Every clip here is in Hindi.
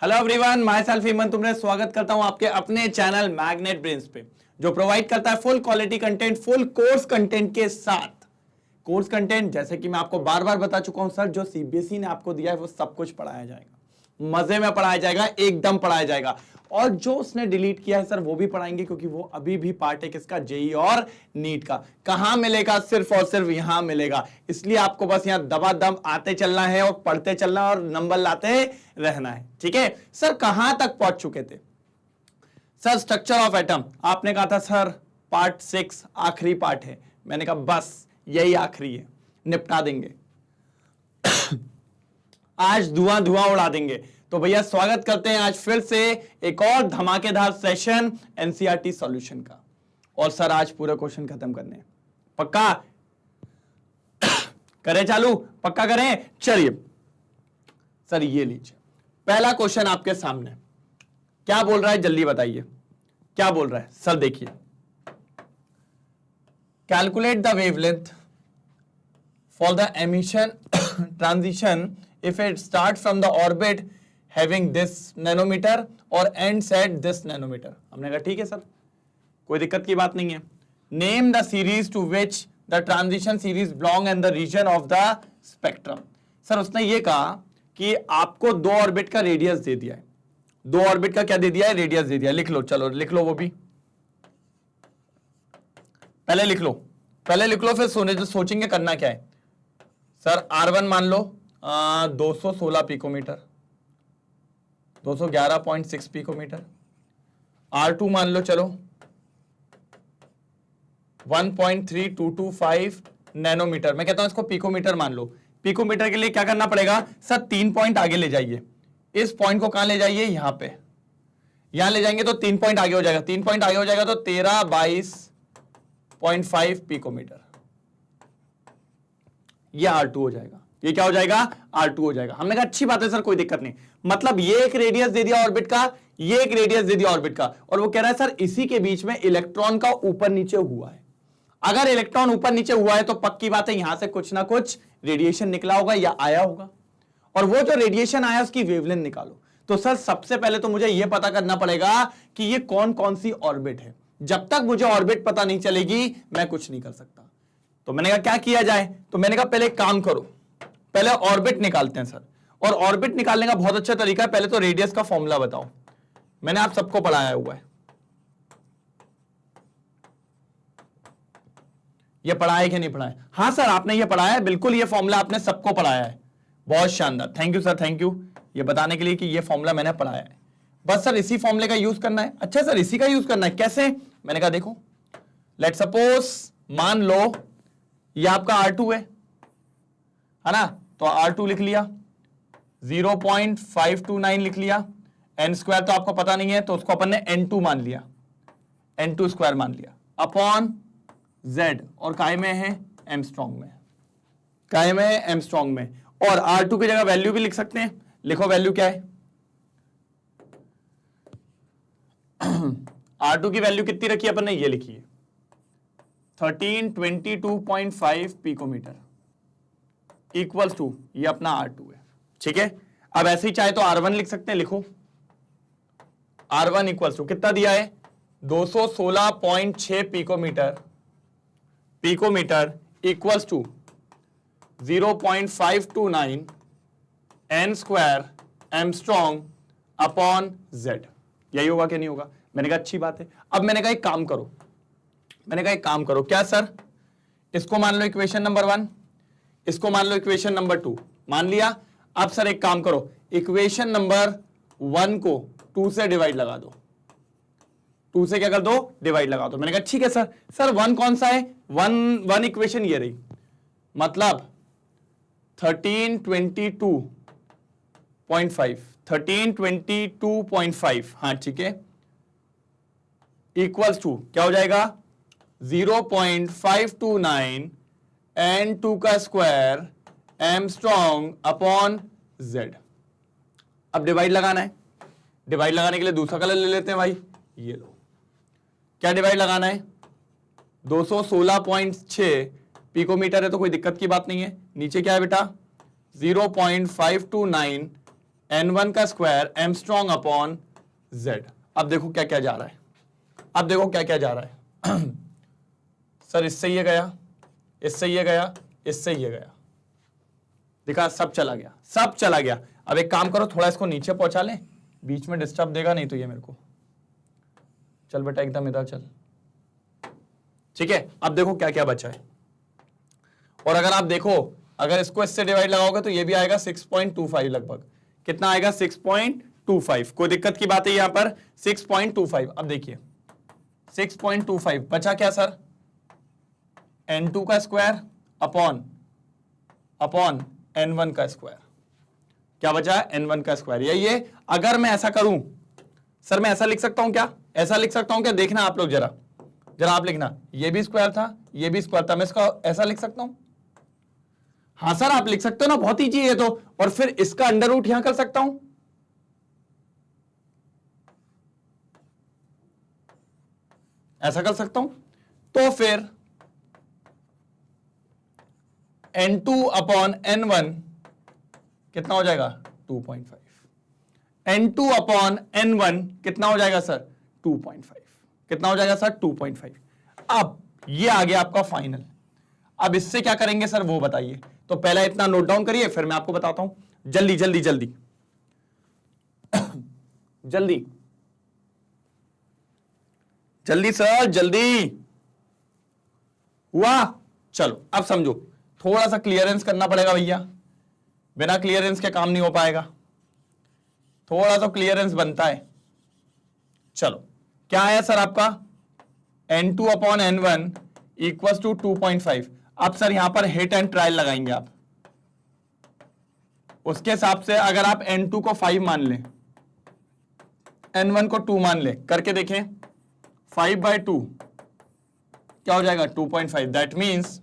हेलो एवरीवन, माय सेल्फ ईमन तुमने स्वागत करता हूं आपके अपने चैनल मैग्नेट ब्रेन्स पे, जो प्रोवाइड करता है full quality content, full course content के साथ। कोर्स कंटेंट जैसे कि मैं आपको बार बार बता चुका हूं सर, जो सीबीएसई ने आपको दिया है वो सब कुछ पढ़ाया जाएगा, मजे में पढ़ाया जाएगा, एकदम पढ़ाया जाएगा। और जो उसने डिलीट किया है सर वो भी पढ़ाएंगे, क्योंकि वो अभी भी पार्ट है किसका, जेई और नीट का। कहां मिलेगा? सिर्फ और सिर्फ यहां मिलेगा। इसलिए आपको बस यहां दबादम आते चलना है और पढ़ते चलना और नंबर लाते रहना है, ठीक है। सर कहां तक पहुंच चुके थे? सर स्ट्रक्चर ऑफ एटम आपने कहा था सर पार्ट 6 आखिरी पार्ट है। मैंने कहा बस यही आखिरी है, निपटा देंगे आज धुआं धुआं उड़ा देंगे। तो भैया स्वागत करते हैं आज फिर से एक और धमाकेदार सेशन एनसीईआरटी सॉल्यूशन का। और सर आज पूरा क्वेश्चन खत्म करने हैं, पक्का करें चालू? पक्का करें? चलिए सर ये लीजिए पहला क्वेश्चन आपके सामने। क्या बोल रहा है जल्दी बताइए, क्या बोल रहा है सर? देखिए, calculate the wavelength for the emission transition if it starts from the orbit having this nanometer or ends at this nanometer। हमने कहा ठीक है सर, कोई दिक्कत की बात नहीं है। Name the series to which the transition series belong and the region of the spectrum। Sir उसने ये कहा कि आपको दो ऑर्बिट का रेडियस दे दिया है, दो ऑर्बिट का क्या दे दिया है? रेडियस दे दिया। लिख लो, चलो लिख लो, वो भी पहले लिख लो, पहले लिख लो, फिर सोचेंगे करना क्या है। सर R1 मान लो 216 पिकोमीटर, 211.6 पिकोमीटर। R2 मान लो चलो 1.3225 नैनोमीटर। मैं कहता हूं इसको पिकोमीटर मान लो। पिकोमीटर के लिए क्या करना पड़ेगा सर? 3 पॉइंट आगे ले जाइए, इस पॉइंट को कहां ले जाइए? यहां पे, यहां ले जाएंगे तो 3 पॉइंट आगे हो जाएगा, 3 पॉइंट आगे हो जाएगा तो 1322.5 पिकोमीटर। ये R2 हो जाएगा। ये क्या हो जाएगा? R2 हो जाएगा। हमने कहा अच्छी बात है सर, कोई दिक्कत नहीं। मतलब ये एक रेडियस दे दिया ऑर्बिट का, ये एक रेडियस दे दिया ऑर्बिट का, और वो कह रहा है सर इसी के बीच में इलेक्ट्रॉन का ऊपर नीचे हुआ है। अगर इलेक्ट्रॉन ऊपर नीचे हुआ है तो पक्की बात है यहां से कुछ ना कुछ रेडिएशन निकला होगा या आया होगा, और वो जो रेडिएशन आया उसकी वेवलेंथ निकालो। तो सर सबसे पहले तो मुझे यह पता करना पड़ेगा कि ये कौन कौन सी ऑर्बिट है। जब तक मुझे ऑर्बिट पता नहीं चलेगी मैं कुछ नहीं कर सकता। तो मैंने कहा क्या किया जाए? तो मैंने कहा पहले एक काम करो, पहले ऑर्बिट निकालते हैं सर। और ऑर्बिट निकालने का बहुत अच्छा तरीका है, पहले तो रेडियस का फॉर्मूला बताओ। मैंने आप सबको पढ़ाया हुआ है, ये पढ़ाया है कि नहीं पढ़ाया? हाँ सर आपने ये पढ़ाया है, बिल्कुल ये फॉर्मूला आपने सबको पढ़ाया है। बहुत शानदार, thank you sir, thank you ये बताने के लिए कि ये फॉर्मूला मैंने पढ़ाया है। बस सर इसी फॉर्मूले का यूज करना है। अच्छा सर इसी का यूज करना है, कैसे? मैंने कहा देखो, लेट सपोज मान लो ये आपका R2 है ना, तो R2 लिख लिया, 0.529 लिख लिया। n स्क्वायर तो आपको पता नहीं है तो उसको अपन ने n2 मान लिया, n2 स्क्वायर मान लिया अपॉन z। और काय में है? एमस्ट्रॉन्ग में, काय में है? एमस्ट्रॉन्ग में। और R2 की जगह वैल्यू भी लिख सकते हैं, लिखो वैल्यू क्या है? R2 की वैल्यू कितनी रखी अपन ने? ये लिखिए 1322.5 पिकोमीटर इक्वल्स टू ये अपना R2 है, ठीक है। अब ऐसे ही चाहे तो R1 लिख सकते हैं, लिखो R1 इक्वल्स टू कितना दिया है? 216.6 picometre, picometre equals to 0.529 n square angstrom upon z। यही होगा कि नहीं होगा? मैंने कहा अच्छी बात है। अब मैंने कहा एक काम करो, मैंने कहा एक काम करो, क्या सर? इसको मान लो इक्वेशन नंबर 1, इसको मान लो इक्वेशन नंबर 2, मान लिया। अब सर एक काम करो, इक्वेशन नंबर 1 को 2 से डिवाइड लगा दो, 2 से क्या कर दो? डिवाइड लगा दो। मैंने कहा ठीक है सर। सर 1 कौन सा है? 1 इक्वेशन ये रही, मतलब 1322.5, हाँ ठीक है, इक्वल्स टू क्या हो जाएगा? 0.529 n2 का स्क्वायर एमस्ट्रॉन्ग अपॉन z। अब डिवाइड लगाना है, डिवाइड लगाने के लिए दूसरा कलर ले लेते हैं भाई, ये लो। क्या डिवाइड लगाना है? 216.6 पिकोमीटर है तो कोई दिक्कत की बात नहीं है। नीचे क्या है बेटा? 0.529 N1 का स्क्वायर एमस्ट्रॉन्ग अपॉन Z। अब देखो क्या क्या जा रहा है, अब देखो क्या क्या जा रहा है। सर इससे ये गया, इससे ये गया, इससे ये गया, दिखा सब चला गया, सब चला गया। अब एक काम करो, थोड़ा इसको नीचे पहुंचा ले, बीच में डिस्टर्ब देगा नहीं तो ये मेरे को। चल बेटा एकदम इधर चल, ठीक है। अब देखो क्या क्या बचा है, और अगर आप देखो, अगर इसको इससे डिवाइड लगाओगे तो ये भी आएगा 6.25 लगभग। कितना आएगा? 6.25। कोई दिक्कत की बात है यहां पर? 6.25। अब देखिए 6.25 बचा क्या सर? N2 का स्क्वायर अपॉन N1 का स्क्वायर। क्या बचा? N1 का स्क्वायर। यही है। अगर मैं ऐसा करूं सर, मैं ऐसा लिख सकता हूं क्या? ऐसा लिख सकता हूं क्या? देखना आप लोग जरा, जरा आप लिखना, ये भी स्क्वायर था, ये भी स्क्वायर था, मैं इसका ऐसा लिख सकता हूं? हाँ सर आप लिख सकते हो ना, बहुत ईजी है तो। और फिर इसका अंडर रूट यहां कर सकता हूं, ऐसा कर सकता हूं। तो फिर N2 अपॉन N1 कितना हो जाएगा? 2.5। N2 अपॉन N1 कितना हो जाएगा सर? 2.5। कितना हो जाएगा सर? 2.5। अब ये आ गया आपका फाइनल। अब इससे क्या करेंगे सर वो बताइए। तो पहला इतना नोट डाउन करिए, फिर मैं आपको बताता हूं। जल्दी जल्दी जल्दी जल्दी जल्दी सर जल्दी। हुआ? चलो अब समझो, थोड़ा सा क्लियरेंस करना पड़ेगा भैया, बिना क्लियरेंस के काम नहीं हो पाएगा, थोड़ा सा क्लियरेंस बनता है। चलो क्या आया सर आपका? N2 upon N1 equal to 2.5। अब सर यहां पर हिट एंड ट्रायल लगाएंगे आप, उसके हिसाब से अगर आप N2 को 5 मान लें, N1 को 2 मान लें, करके देखें। 5/2 क्या हो जाएगा? 2.5। दैट मींस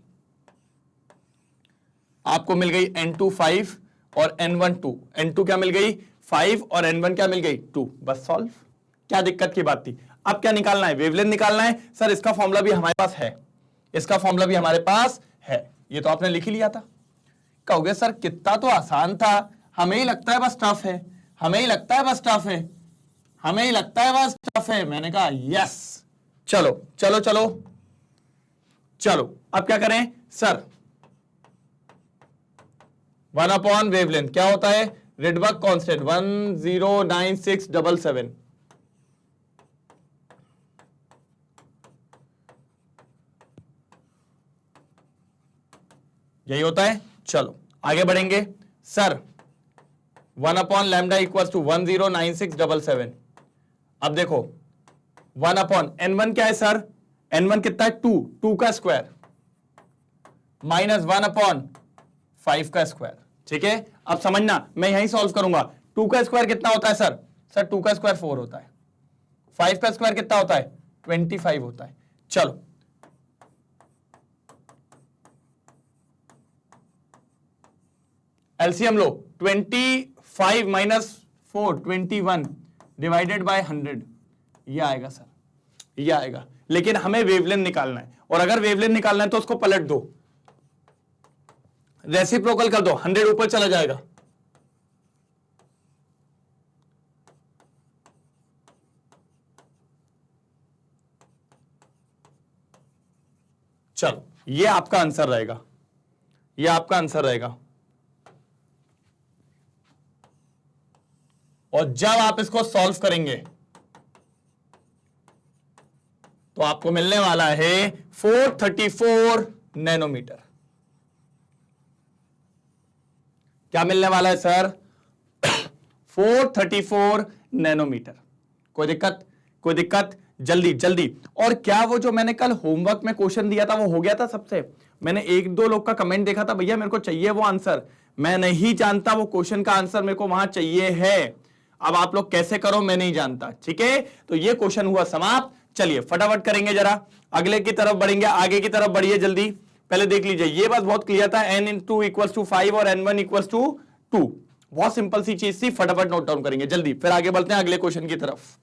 आपको मिल गई N2 5 और N1 2। N2 क्या मिल गई? 5 और N1 क्या मिल गई? 2। बस सॉल्व। क्या दिक्कत की बात थी? अब क्या निकालना है? वेवलेंथ निकालना है सर। इसका फॉर्मूला भी हमारे पास है, इसका फॉर्मूला भी हमारे पास है, ये तो आपने लिख ही लिया था। कहोगे सर कितना तो आसान था, हमें ही लगता है बस टफ है, हमें ही लगता है बस टफ है, हमें ही लगता है बस टफ है। मैंने कहा यस। चलो चलो चलो चलो, अब क्या करें सर? 1 अपॉन वेवलेंथ क्या होता है? Rydberg constant 109677। यही होता है। चलो आगे बढ़ेंगे sir. 1 upon lambda equal to 109677। अब देखो 1 अपॉन N1 क्या है सर? N1 कितना है? 2 का स्क्वायर माइनस 1 अपॉन 5 का स्क्वायर। ठीक है, अब समझना, मैं यहीं सॉल्व करूंगा। 2 का स्क्वायर कितना होता है सर? सर 2 का स्क्वायर 4 होता है। 5 का स्क्वायर कितना होता है? 25 होता है। चलो LCM low. 25 minus 4 21 divided by 100, ये आएगा सर, ये आएगा। लेकिन हमें वेवलेंथ निकालना है, और अगर वेवलेंथ निकालना है तो उसको पलट दो, रेसिप्रोकल कर दो, 100 ऊपर चला जाएगा। चलो ये आपका आंसर रहेगा, ये आपका आंसर रहेगा। और जब आप इसको सॉल्व करेंगे तो आपको मिलने वाला है 434 नैनोमीटर। क्या मिलने वाला है सर? 434 नैनोमीटर। कोई दिक्कत? कोई दिक्कत? जल्दी जल्दी। और क्या वो जो मैंने कल होमवर्क में क्वेश्चन दिया था वो हो गया था सबसे? मैंने 1-2 लोग का कमेंट देखा था, भैया मेरे को चाहिए वो आंसर। मैं नहीं जानता वो क्वेश्चन का आंसर मेरे को वहां चाहिए है। अब आप लोग कैसे करो मैं नहीं जानता। ठीक है, तो ये क्वेश्चन हुआ समाप्त। चलिए फटाफट करेंगे, जरा अगले की तरफ बढ़ेंगे, आगे की तरफ बढ़िए जल्दी। पहले देख लीजिए, ये बात बहुत क्लियर था, n/2 इक्वल टू 5 और n1 इक्वल टू 2। बहुत सिंपल सी चीज थी, फटाफट नोट डाउन करेंगे जल्दी, फिर आगे बढ़ते हैं अगले क्वेश्चन की तरफ।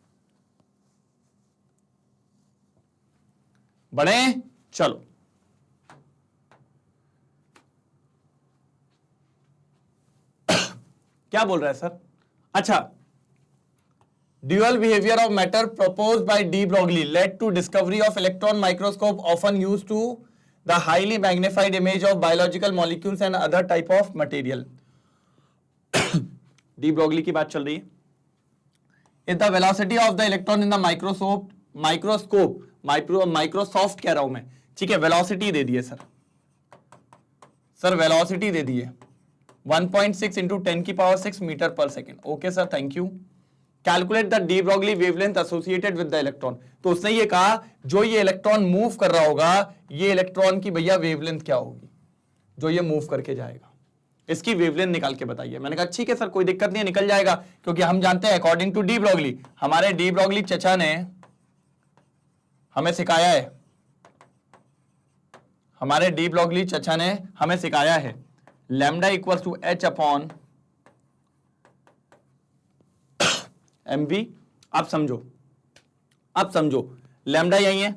बढ़े? चलो क्या बोल रहा है सर? अच्छा, dual behaviour of matter proposed by de Broglie led to discovery of electron microscope often used to the highly magnified image of biological molecules and other type of material. De Broglie की बात चल रही है. If the velocity of the electron in the Microsoft कह रहा हूं मैं, ठीक है, वेलोसिटी दे दी है सर वेलोसिटी दे दी है 1.6 इंटू 10 की पावर 6 मीटर पर second. Okay sir, thank you. Calculate the de Broglie wavelength associated with the electron. तो उसने ये कहा जो ये इलेक्ट्रॉन मूव कर रहा होगा, ये इलेक्ट्रॉन की भैया वेवलेंथ क्या होगी जो ये मूव करके जाएगा, इसकी वेवलेंथ निकाल के बताइए. मैंने कहा ठीक है सर, कोई दिक्कत नहीं है, निकल जाएगा, क्योंकि हम जानते हैं अकॉर्डिंग टू डी ब्रोगली, हमारे डी ब्रोगली चचा ने हमें सिखाया है, हमारे डी ब्रोगली चचा ने हमें सिखाया है lambda equal to H upon M V. आप समझो लैम्डा यही है,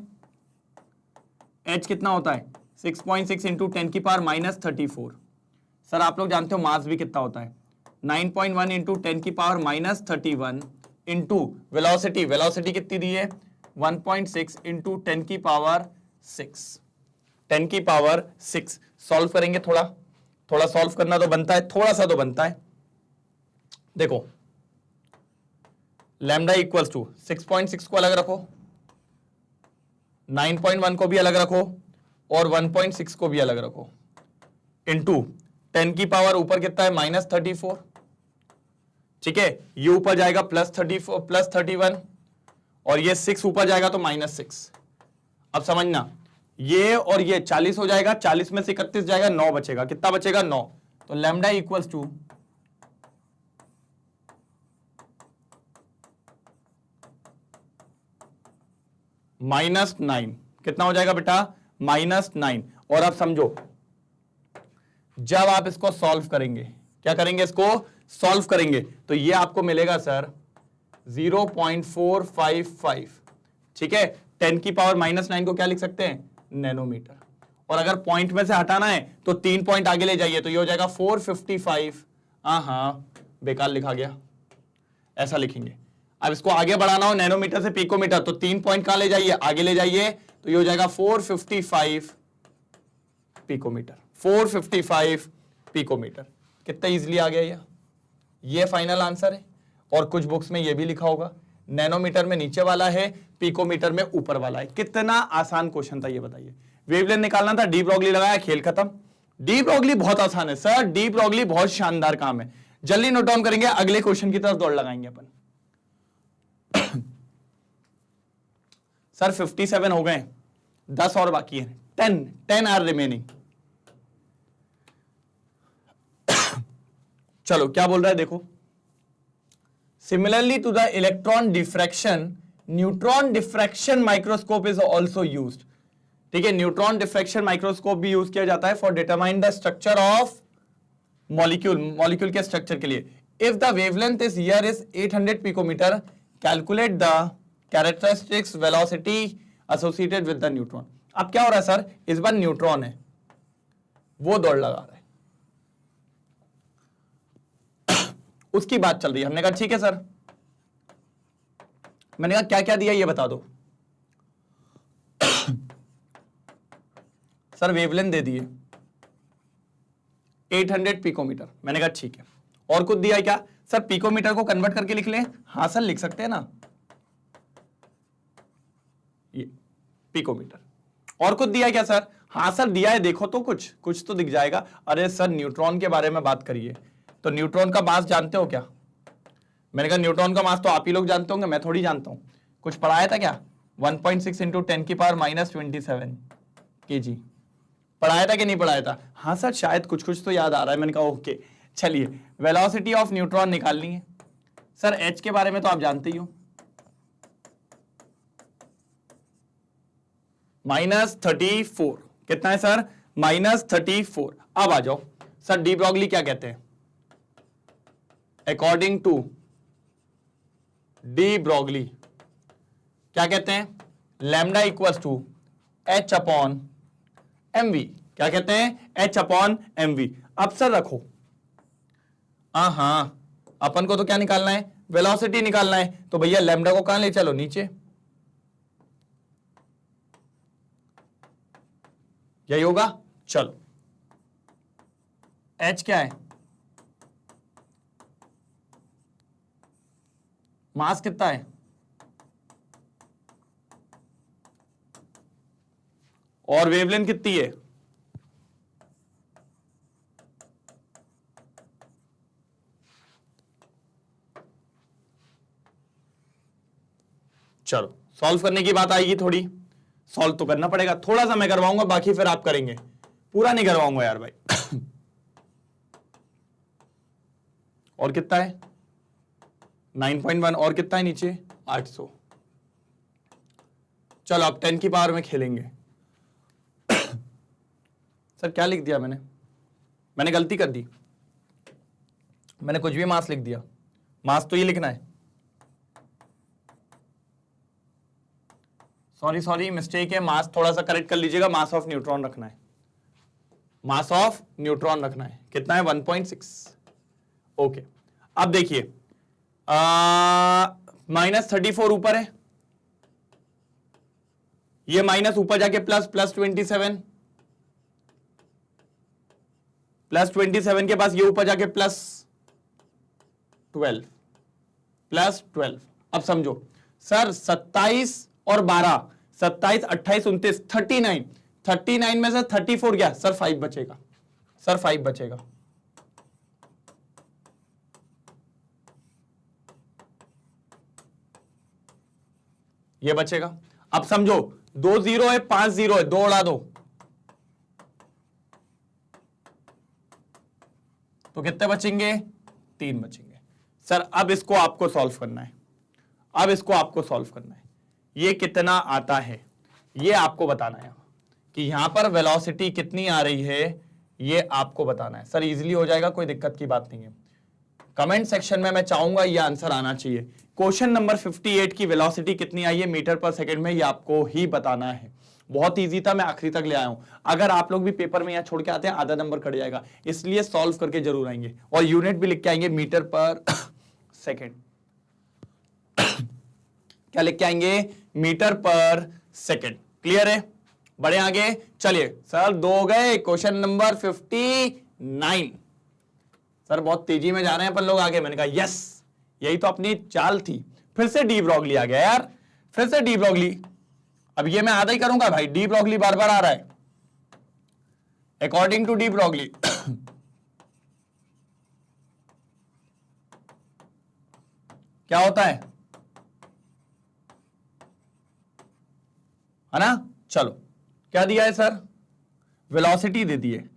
एच कितना होता है 6.6 इंटू 10 की पावर माइनस 34. सर आप लोग जानते हो मास भी कितना होता है 9.1 इंटू 10 की पावर माइनस 31 इंटू वेलोसिटी कितनी दी है 1.6 इंटू 10 की पावर 6, 10 की पावर 6. सॉल्व करेंगे, थोड़ा सॉल्व करना तो बनता है, थोड़ा सा तो बनता है. देखो लैम्डा इक्वल्स टू 6.6 को अलग रखो, 9.1 को भी अलग रखो और 1.6 को भी अलग रखो, इंटू 10 की पावर ऊपर कितना है माइनस 34. ठीक है, ये ऊपर जाएगा प्लस 31 और ये 6 ऊपर जाएगा तो माइनस 6. अब समझना, ये और ये 40 हो जाएगा, 40 में से 31 जाएगा, 9 बचेगा. कितना बचेगा 9. तो लैम्डा इक्वल्स टू -9. कितना हो जाएगा बेटा -9. और अब समझो, जब आप इसको सॉल्व करेंगे, क्या करेंगे, इसको सॉल्व करेंगे तो ये आपको मिलेगा सर 0.455. ठीक है, 10 की पावर -9 को क्या लिख सकते हैं नैनोमीटर. और अगर पॉइंट में से हटाना है तो 3 पॉइंट आगे ले जाइए तो ये हो जाएगा 455. हाँ बेकार लिखा गया, ऐसा लिखेंगे. अब इसको आगे बढ़ाना हो नैनोमीटर से पिकोमीटर तो 3 पॉइंट कहां ले जाइए, आगे ले जाइए तो ये हो जाएगा 455 पिकोमीटर. 455 पिकोमीटर. कितना इजीली आ गया ये फाइनल आंसर है. और कुछ बुक्स में ये भी लिखा होगा नैनोमीटर में नीचे वाला है, पिकोमीटर में ऊपर वाला है. कितना आसान क्वेश्चन था ये बताइए. वेवलेंथ निकालना था, डी ब्रोगली लगाया, खेल खत्म. डी ब्रोगली बहुत आसान है सर, डी ब्रोगली बहुत शानदार काम है. जल्दी नोट डाउन करेंगे, अगले क्वेश्चन की तरफ दौड़ लगाएंगे अपन. सर 57 हो गए, 10 और बाकी है. 10 आर रिमेनिंग. चलो क्या बोल रहा है देखो. Similarly to the electron diffraction, neutron diffraction microscope is also used. ठीक है, न्यूट्रॉन डिफ्रैक्शन माइक्रोस्कोप भी यूज किया जाता है for determine the structure of molecule के स्ट्रक्चर के लिए. If the wavelength is here is 800 picometre, calculate the characteristics velocity associated with the neutron. अब क्या हो रहा है सर, इस बार न्यूट्रॉन है, वो दौड़ लगा रहा है, उसकी बात चल रही है. हमने कहा ठीक है सर. मैंने कहा क्या क्या दिया ये बता दो. सर वेवलेंथ दे दिए 800 पिकोमीटर. मैंने कहा ठीक है. और कुछ दिया क्या सर, पिकोमीटर को कन्वर्ट करके लिख लें. हाँ सर लिख सकते हैं ना, ये पिकोमीटर. और कुछ दिया क्या सर, हाँ सर दिया है, देखो तो कुछ तो दिख जाएगा. अरे सर न्यूट्रॉन के बारे में बात करिए, तो न्यूट्रॉन का मास जानते हो क्या. मैंने कहा न्यूट्रॉन का मास तो आप ही लोग जानते होंगे, मैं थोड़ी जानता हूं. कुछ पढ़ाया था क्या, 1.6 इंटू 10 की पावर -27 kg. पढ़ाया था कि नहीं पढ़ाया था. हाँ सर शायद कुछ तो याद आ रहा है. मैंने कहा ओके. चलिए, वेलोसिटी ऑफ न्यूट्रॉन निकालनी है. सर एच के बारे में तो आप जानते ही हो, -34. कितना है सर, -34. अब आ जाओ सर, डी ब्रोगली क्या कहते हैं. अकॉर्डिंग टू डी ब्रोगली क्या कहते हैं, lambda equals to H upon M V. क्या कहते हैं, एच अपॉन एम वी. अब सर रखो, हाँ अपन को तो क्या निकालना है, वेलोसिटी निकालना है, तो भैया लैम्डा को कहां ले चलो, नीचे, यही होगा। चलो h क्या है, मास कितना है, और वेवलेंथ कितनी है, चलो सॉल्व करने की बात आएगी, थोड़ी सॉल्व तो करना पड़ेगा, थोड़ा सा मैं करवाऊंगा, बाकी फिर आप करेंगे, पूरा नहीं करवाऊंगा यार भाई। और कितना है 9.1, और कितना है नीचे 800। चलो अब 10 की पावर में खेलेंगे। सर क्या लिख दिया मैंने गलती कर दी, मैंने कुछ भी मास लिख दिया, मास तो ये लिखना है, सॉरी मिस्टेक है, मास थोड़ा सा करेक्ट कर लीजिएगा, मास ऑफ न्यूट्रॉन रखना है, मास ऑफ न्यूट्रॉन रखना है, कितना है 1.6। ओके अब देखिए -34 ऊपर है, ये माइनस ऊपर जाके प्लस, +27, +27 के पास ये ऊपर जाके +12, +12। अब समझो सर 27 और 12, 27, 28, 29, 39 में से 34 गया सर 5 बचेगा, सर 5 बचेगा। ये बचेगा। अब समझो 2 0 है, 5 0 है, 2 उड़ा दो तो कितने बचेंगे, 3 बचेंगे। सर अब इसको आपको सॉल्व करना है, अब इसको आपको सॉल्व करना है, ये कितना आता है ये आपको बताना है, कि यहां पर वेलोसिटी कितनी आ रही है ये आपको बताना है। सर इजीली हो जाएगा, कोई दिक्कत की बात नहीं है। कमेंट सेक्शन में मैं चाहूंगा ये आंसर आना चाहिए। क्वेश्चन नंबर 58 की वेलोसिटी कितनी आई है मीटर पर सेकंड में, ये आपको ही बताना है। बहुत इजी था, मैं आखिरी तक ले आया हूं। अगर आप लोग भी पेपर में यहां छोड़ के आते हैं आधा नंबर कट जाएगा, इसलिए सॉल्व करके जरूर आएंगे, और यूनिट भी लिख के आएंगे मीटर पर सेकेंड। क्या लिख के आएंगे, मीटर पर सेकेंड। क्लियर है, बढ़े आगे चलिए। सर 2 गए, क्वेश्चन नंबर 59। सर बहुत तेजी में जा रहे हैं अपन लोग आगे, मैंने कहा यस यही तो अपनी चाल थी। फिर से डी ब्रॉगली आ गया यार, फिर से डी ब्रॉगली। अब ये मैं आधा ही करूंगा भाई, डी ब्रॉगली बार बार आ रहा है। अकॉर्डिंग टू डी ब्रॉगली क्या होता है ना। चलो क्या दिया है सर, वेलोसिटी दे दी है,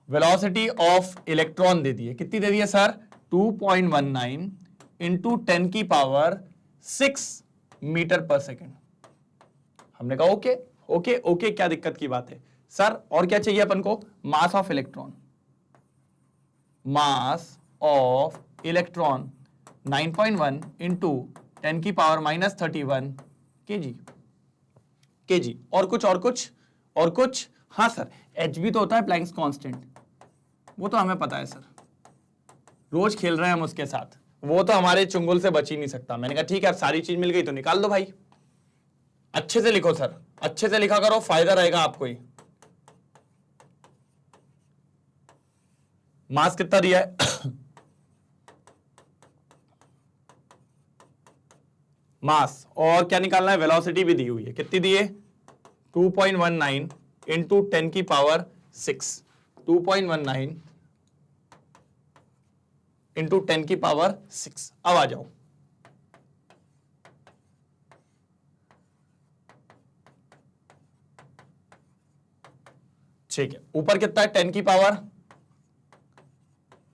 वेलोसिटी ऑफ इलेक्ट्रॉन दे दी है। कितनी दे दी है सर, 2.19 इंटू 10 की पावर 6 मीटर पर सेकेंड। हमने कहा ओके ओके ओके, क्या दिक्कत की बात है सर। और क्या चाहिए अपन को, mass of electron, mass of electron 9.1 into 10 की पावर -31 केजी। और कुछ हाँ सर, एच भी तो होता है प्लैंक्स कांस्टेंट, वो तो हमें पता है सर, रोज खेल रहे हैं हम उसके साथ, वो तो हमारे चुंगल से बच ही नहीं सकता। मैंने कहा ठीक है, अब सारी चीज मिल गई तो निकाल दो भाई। अच्छे से लिखो सर, अच्छे से लिखा करो, फायदा रहेगा आपको ही। मास कितना दिया है मास, और क्या निकालना है, वेलोसिटी भी दी हुई है। कितनी दी है, 2.19 इंटू 10 की पावर 6, 2.19 इंटू 10 की पावर 6। अब आ जाओ, ठीक है। ऊपर कितना है, 10 की पावर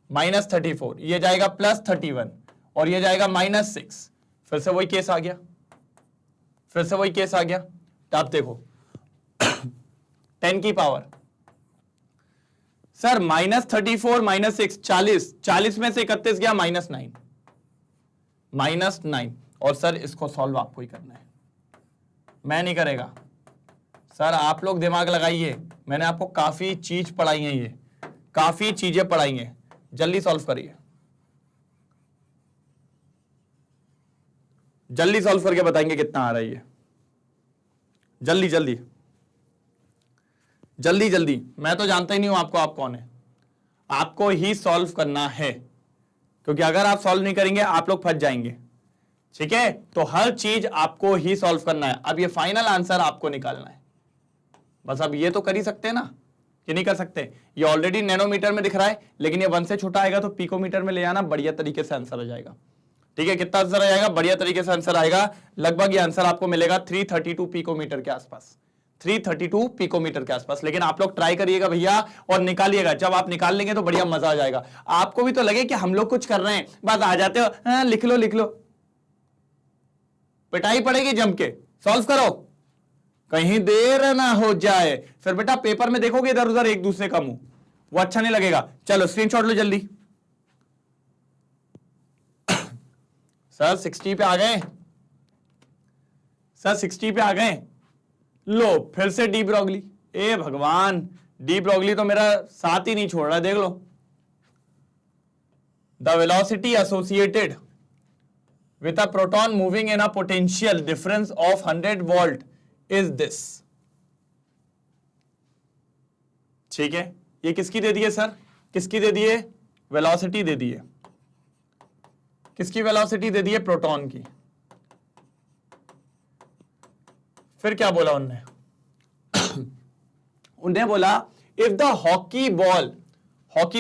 -34, ये जाएगा +31 और ये जाएगा -6। फिर से वही केस आ गया, फिर से वही केस आ गया। तो आप देखो 10 की पावर सर -34 -6 40 में से 31 गया -9। और सर इसको सॉल्व आपको ही करना है, मैं नहीं करेगा सर। आप लोग दिमाग लगाइए, मैंने आपको काफी चीज पढ़ाई है। काफी चीजें पढ़ाएंगे, जल्दी सॉल्व करिए, जल्दी सॉल्व करके बताएंगे कितना आ रहा है ये, जल्दी जल्दी जल्दी जल्दी। मैं तो जानता ही नहीं हूं आपको, आप कौन है, आपको ही सॉल्व करना है, क्योंकि अगर आप सॉल्व नहीं करेंगे आप लोग फंस जाएंगे, ठीक है। तो हर चीज आपको ही सॉल्व करना है। अब ये फाइनल आंसर आपको निकालना है, बस। अब ये तो कर ही सकते हैं ना, कि नहीं कर सकते? ये ऑलरेडी नैनोमीटर में दिख रहा है, लेकिन ये 1 से छोटा आएगा तो पिकोमीटर में ले आना, बढ़िया तरीके से आंसर आ जाएगा, ठीक है। कितना आंसर आ जाएगा? बढ़िया तरीके से आंसर आएगा। लगभग ये आंसर आपको मिलेगा 332 पिकोमीटर के आसपास, 332 पिकोमीटर के आसपास। लेकिन आप लोग ट्राई करिएगा भैया और निकालिएगा। जब आप निकाल लेंगे तो बढ़िया मजा आ जाएगा। आपको भी तो लगे कि हम लोग कुछ कर रहे हैं, बस आ जाते हो, हाँ, लिख लो लिख लो, पिटाई पड़ेगी जम के, सॉल्व करो, कहीं देर ना हो जाए। फिर बेटा पेपर में देखोगे इधर उधर एक दूसरे का मुंह, वो अच्छा नहीं लगेगा। चलो स्क्रीनशॉट लो जल्दी। सर 60 पे आ गए, सर 60 पे आ गए। लो फिर से डी ब्रॉगली, ए भगवान, डी ब्रॉगली तो मेरा साथ ही नहीं छोड़ रहा, देख लो। The velocity associated with a proton moving in a potential difference of 100 volt is this। ठीक है, ये किसकी दे दी है सर? किसकी दे दी है? वेलोसिटी दे दी है। किसकी वेलोसिटी दे दी है? प्रोटॉन की। फिर क्या बोला उनने? उन्हें बोला इफ द हॉकी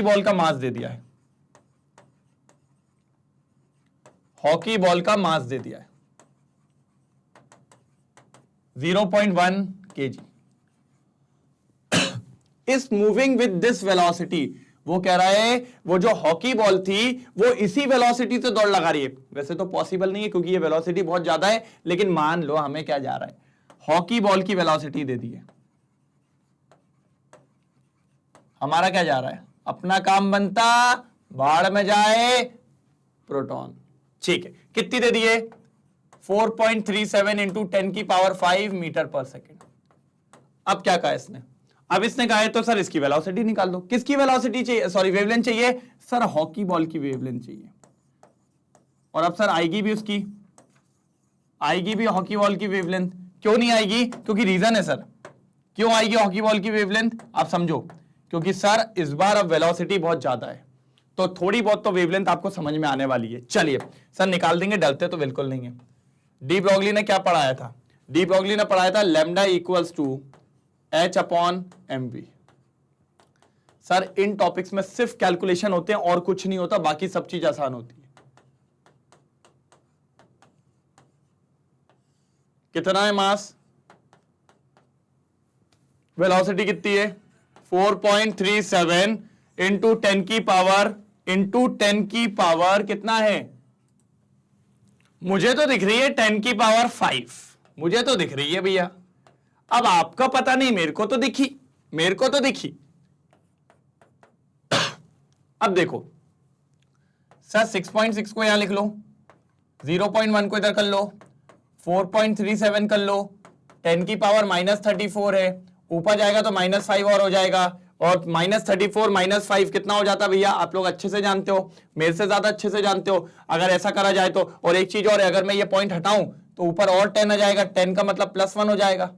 बॉल का मास दे दिया है, हॉकी बॉल का मास दे दिया है 0.1 kg, इस मूविंग विद दिस वेलोसिटी। वो कह रहा है वो जो हॉकी बॉल थी वो इसी वेलोसिटी से दौड़ लगा रही है। वैसे तो पॉसिबल नहीं है क्योंकि ये वेलोसिटी बहुत ज्यादा है, लेकिन मान लो हमें क्या जा रहा है, हॉकी बॉल की वेलोसिटी दे दी है। हमारा क्या जा रहा है? अपना काम बनता, बाढ़ में जाए प्रोटॉन। ठीक है, कितनी दे दी है? 4.37 इंटू 10 की पावर 5 मीटर पर सेकेंड। अब क्या कहा इसने? अब इसने कहा है तो सर इसकी वेलोसिटी निकाल दो। किसकी वेलोसिटी चाहिए? सॉरी वेवलेंथ चाहिए सर, हॉकी बॉल की वेवलेंथ चाहिए। और अब सर आएगी भी उसकी, आएगी भी हॉकी बॉल की वेवलेंथ। क्यों नहीं आएगी? क्योंकि रीजन है सर। क्यों आएगी हॉकी बॉल की वेवलेंथ? आप समझो, क्योंकि सर इस बार अब वेलोसिटी बहुत ज्यादा है, तो थोड़ी बहुत तो वेवलेंथ आपको समझ में आने वाली है। चलिए सर निकाल देंगे, डरते तो बिल्कुल नहीं है। डी ब्रॉगली ने क्या पढ़ाया था? डी ब्रॉगली ने पढ़ाया था lambda equals to H upon mv। Sir इन टॉपिक्स में सिर्फ कैलकुलेशन होते हैं और कुछ नहीं होता, बाकी सब चीज आसान होती है। कितना है मास? वेलोसिटी कितनी है? 4.37 इंटू 10 की पावर, इंटू 10 की पावर कितना है? मुझे तो दिख रही है 10 की पावर 5, मुझे तो दिख रही है भैया। अब आपका पता नहीं, मेरे को तो दिखी, मेरे को तो दिखी। अब देखो सर 6.6 को यहां लिख लो, 0.1 को इधर कर लो, 4.37 कर लो, 10 की पावर -34 है, ऊपर जाएगा तो -5 और हो जाएगा, और -34 -5 कितना हो जाता भैया? आप लोग अच्छे से जानते हो, मेरे से ज्यादा अच्छे से जानते हो। अगर ऐसा करा जाए तो, और एक चीज और है, अगर मैं ये पॉइंट हटाऊं तो ऊपर और 10 आ जाएगा, 10 का मतलब +1 हो जाएगा।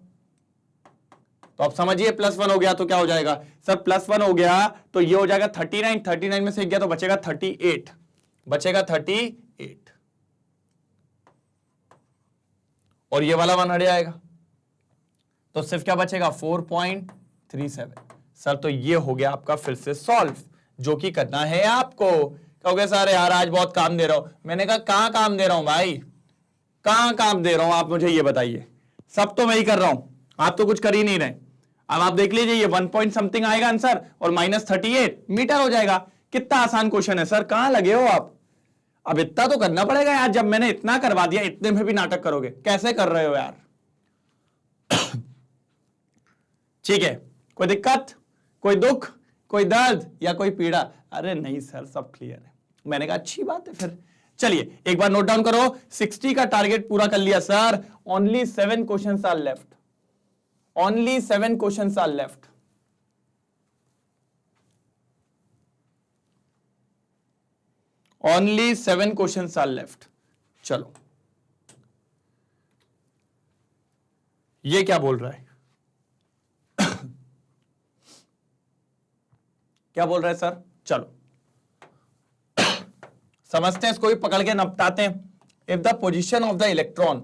तो आप समझिए +1 हो गया तो क्या हो जाएगा सर? +1 हो गया तो ये हो जाएगा 39, 39 में से एक गया तो बचेगा 38, बचेगा 38, और ये वाला 1 हट जाएगा तो सिर्फ क्या बचेगा? 4.37। सर तो ये हो गया आपका फिर से सॉल्व, जो कि करना है आपको। कहोगे सर यार आज बहुत काम दे रहा हूं। मैंने कहा कहां काम दे रहा हूं भाई, कहां काम दे रहा हूं आप मुझे ये बताइए। सब तो मैं ही कर रहा हूं, आप तो कुछ कर ही नहीं रहे। अब आप देख लीजिए ये 1 पॉइंट समथिंग आएगा आंसर और -38 मीटर हो जाएगा। कितना आसान क्वेश्चन है सर, कहां लगे हो आप? अब इतना तो करना पड़ेगा यार, जब मैंने इतना करवा दिया इतने में भी नाटक करोगे, कैसे कर रहे हो यार? ठीक है, कोई दिक्कत, कोई दुख, कोई दर्द या कोई पीड़ा? अरे नहीं सर सब क्लियर है। मैंने कहा अच्छी बात है फिर। चलिए एक बार नोट डाउन करो, 60 का टारगेट पूरा कर लिया sir. Only 7 questions are left, only 7 questions are left. Only 7 questions are left. चलो ये क्या बोल रहा है? क्या बोल रहा है सर? चलो समझते हैं, इसको भी पकड़ के नपटाते हैं। If the position of the electron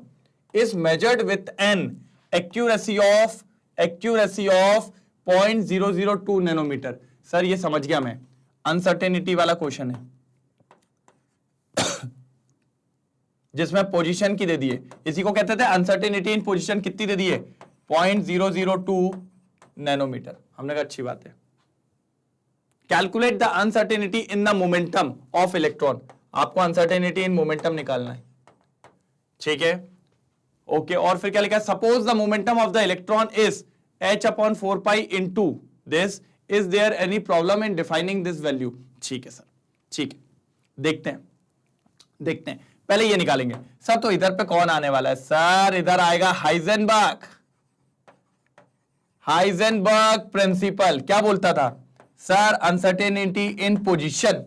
is measured with an accuracy of 0.002 nanometre. Sir ये समझ गया मैं, अनसर्टेनिटी वाला क्वेश्चन है जिसमें पोजीशन की दे दिए, इसी को कहते थे अनसर्टेनिटी इन पोजीशन। कितनी दे दिए? 0.002 नैनोमीटर। हमने कहा अच्छी बात है। Calculate the uncertainty in the momentum of electron. आपको अनसर्टेनिटी इन मोमेंटम निकालना है, ठीक है? ओके, और फिर क्या लिखा है? Suppose the momentum of the electron is h/4π into this, is there any problem in defining this value? ठीक है सर, ठीक है, देखते हैं देखते हैं। पहले ये निकालेंगे सर। तो इधर पे कौन आने वाला है सर? इधर आएगा हाइजेनबर्ग। हाइजेनबर्ग प्रिंसिपल क्या बोलता था सर? Uncertainty in position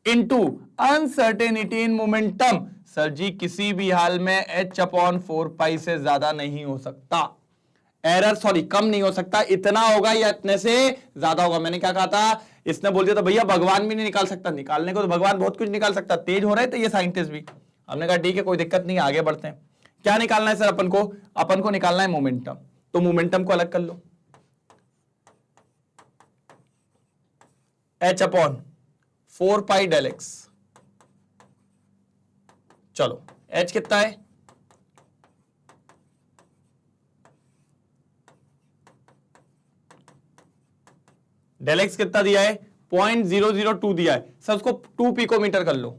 into uncertainty in momentum. Sir ji किसी भी हाल में h/4π से ज्यादा नहीं हो सकता। एरर सॉरी कम नहीं हो सकता, इतना होगा या इतने से ज्यादा होगा। मैंने क्या कहा था? इसने बोल दिया तो भैया भगवान भी नहीं निकाल सकता। निकालने को तो भगवान बहुत कुछ निकाल सकता, तेज हो रहे थे ये साइंटिस्ट भी। हमने कहा ठीक है कोई दिक्कत नहीं, आगे बढ़ते हैं। क्या निकालना है सर अपन को? अपन को निकालना है मोमेंटम। तो मोमेंटम को अलग कर लो, h/4π del x। चलो h कितना है? डेल एक्स कितना दिया है? 0.002 दिया है सर। उसको 2 पिकोमीटर कर लो।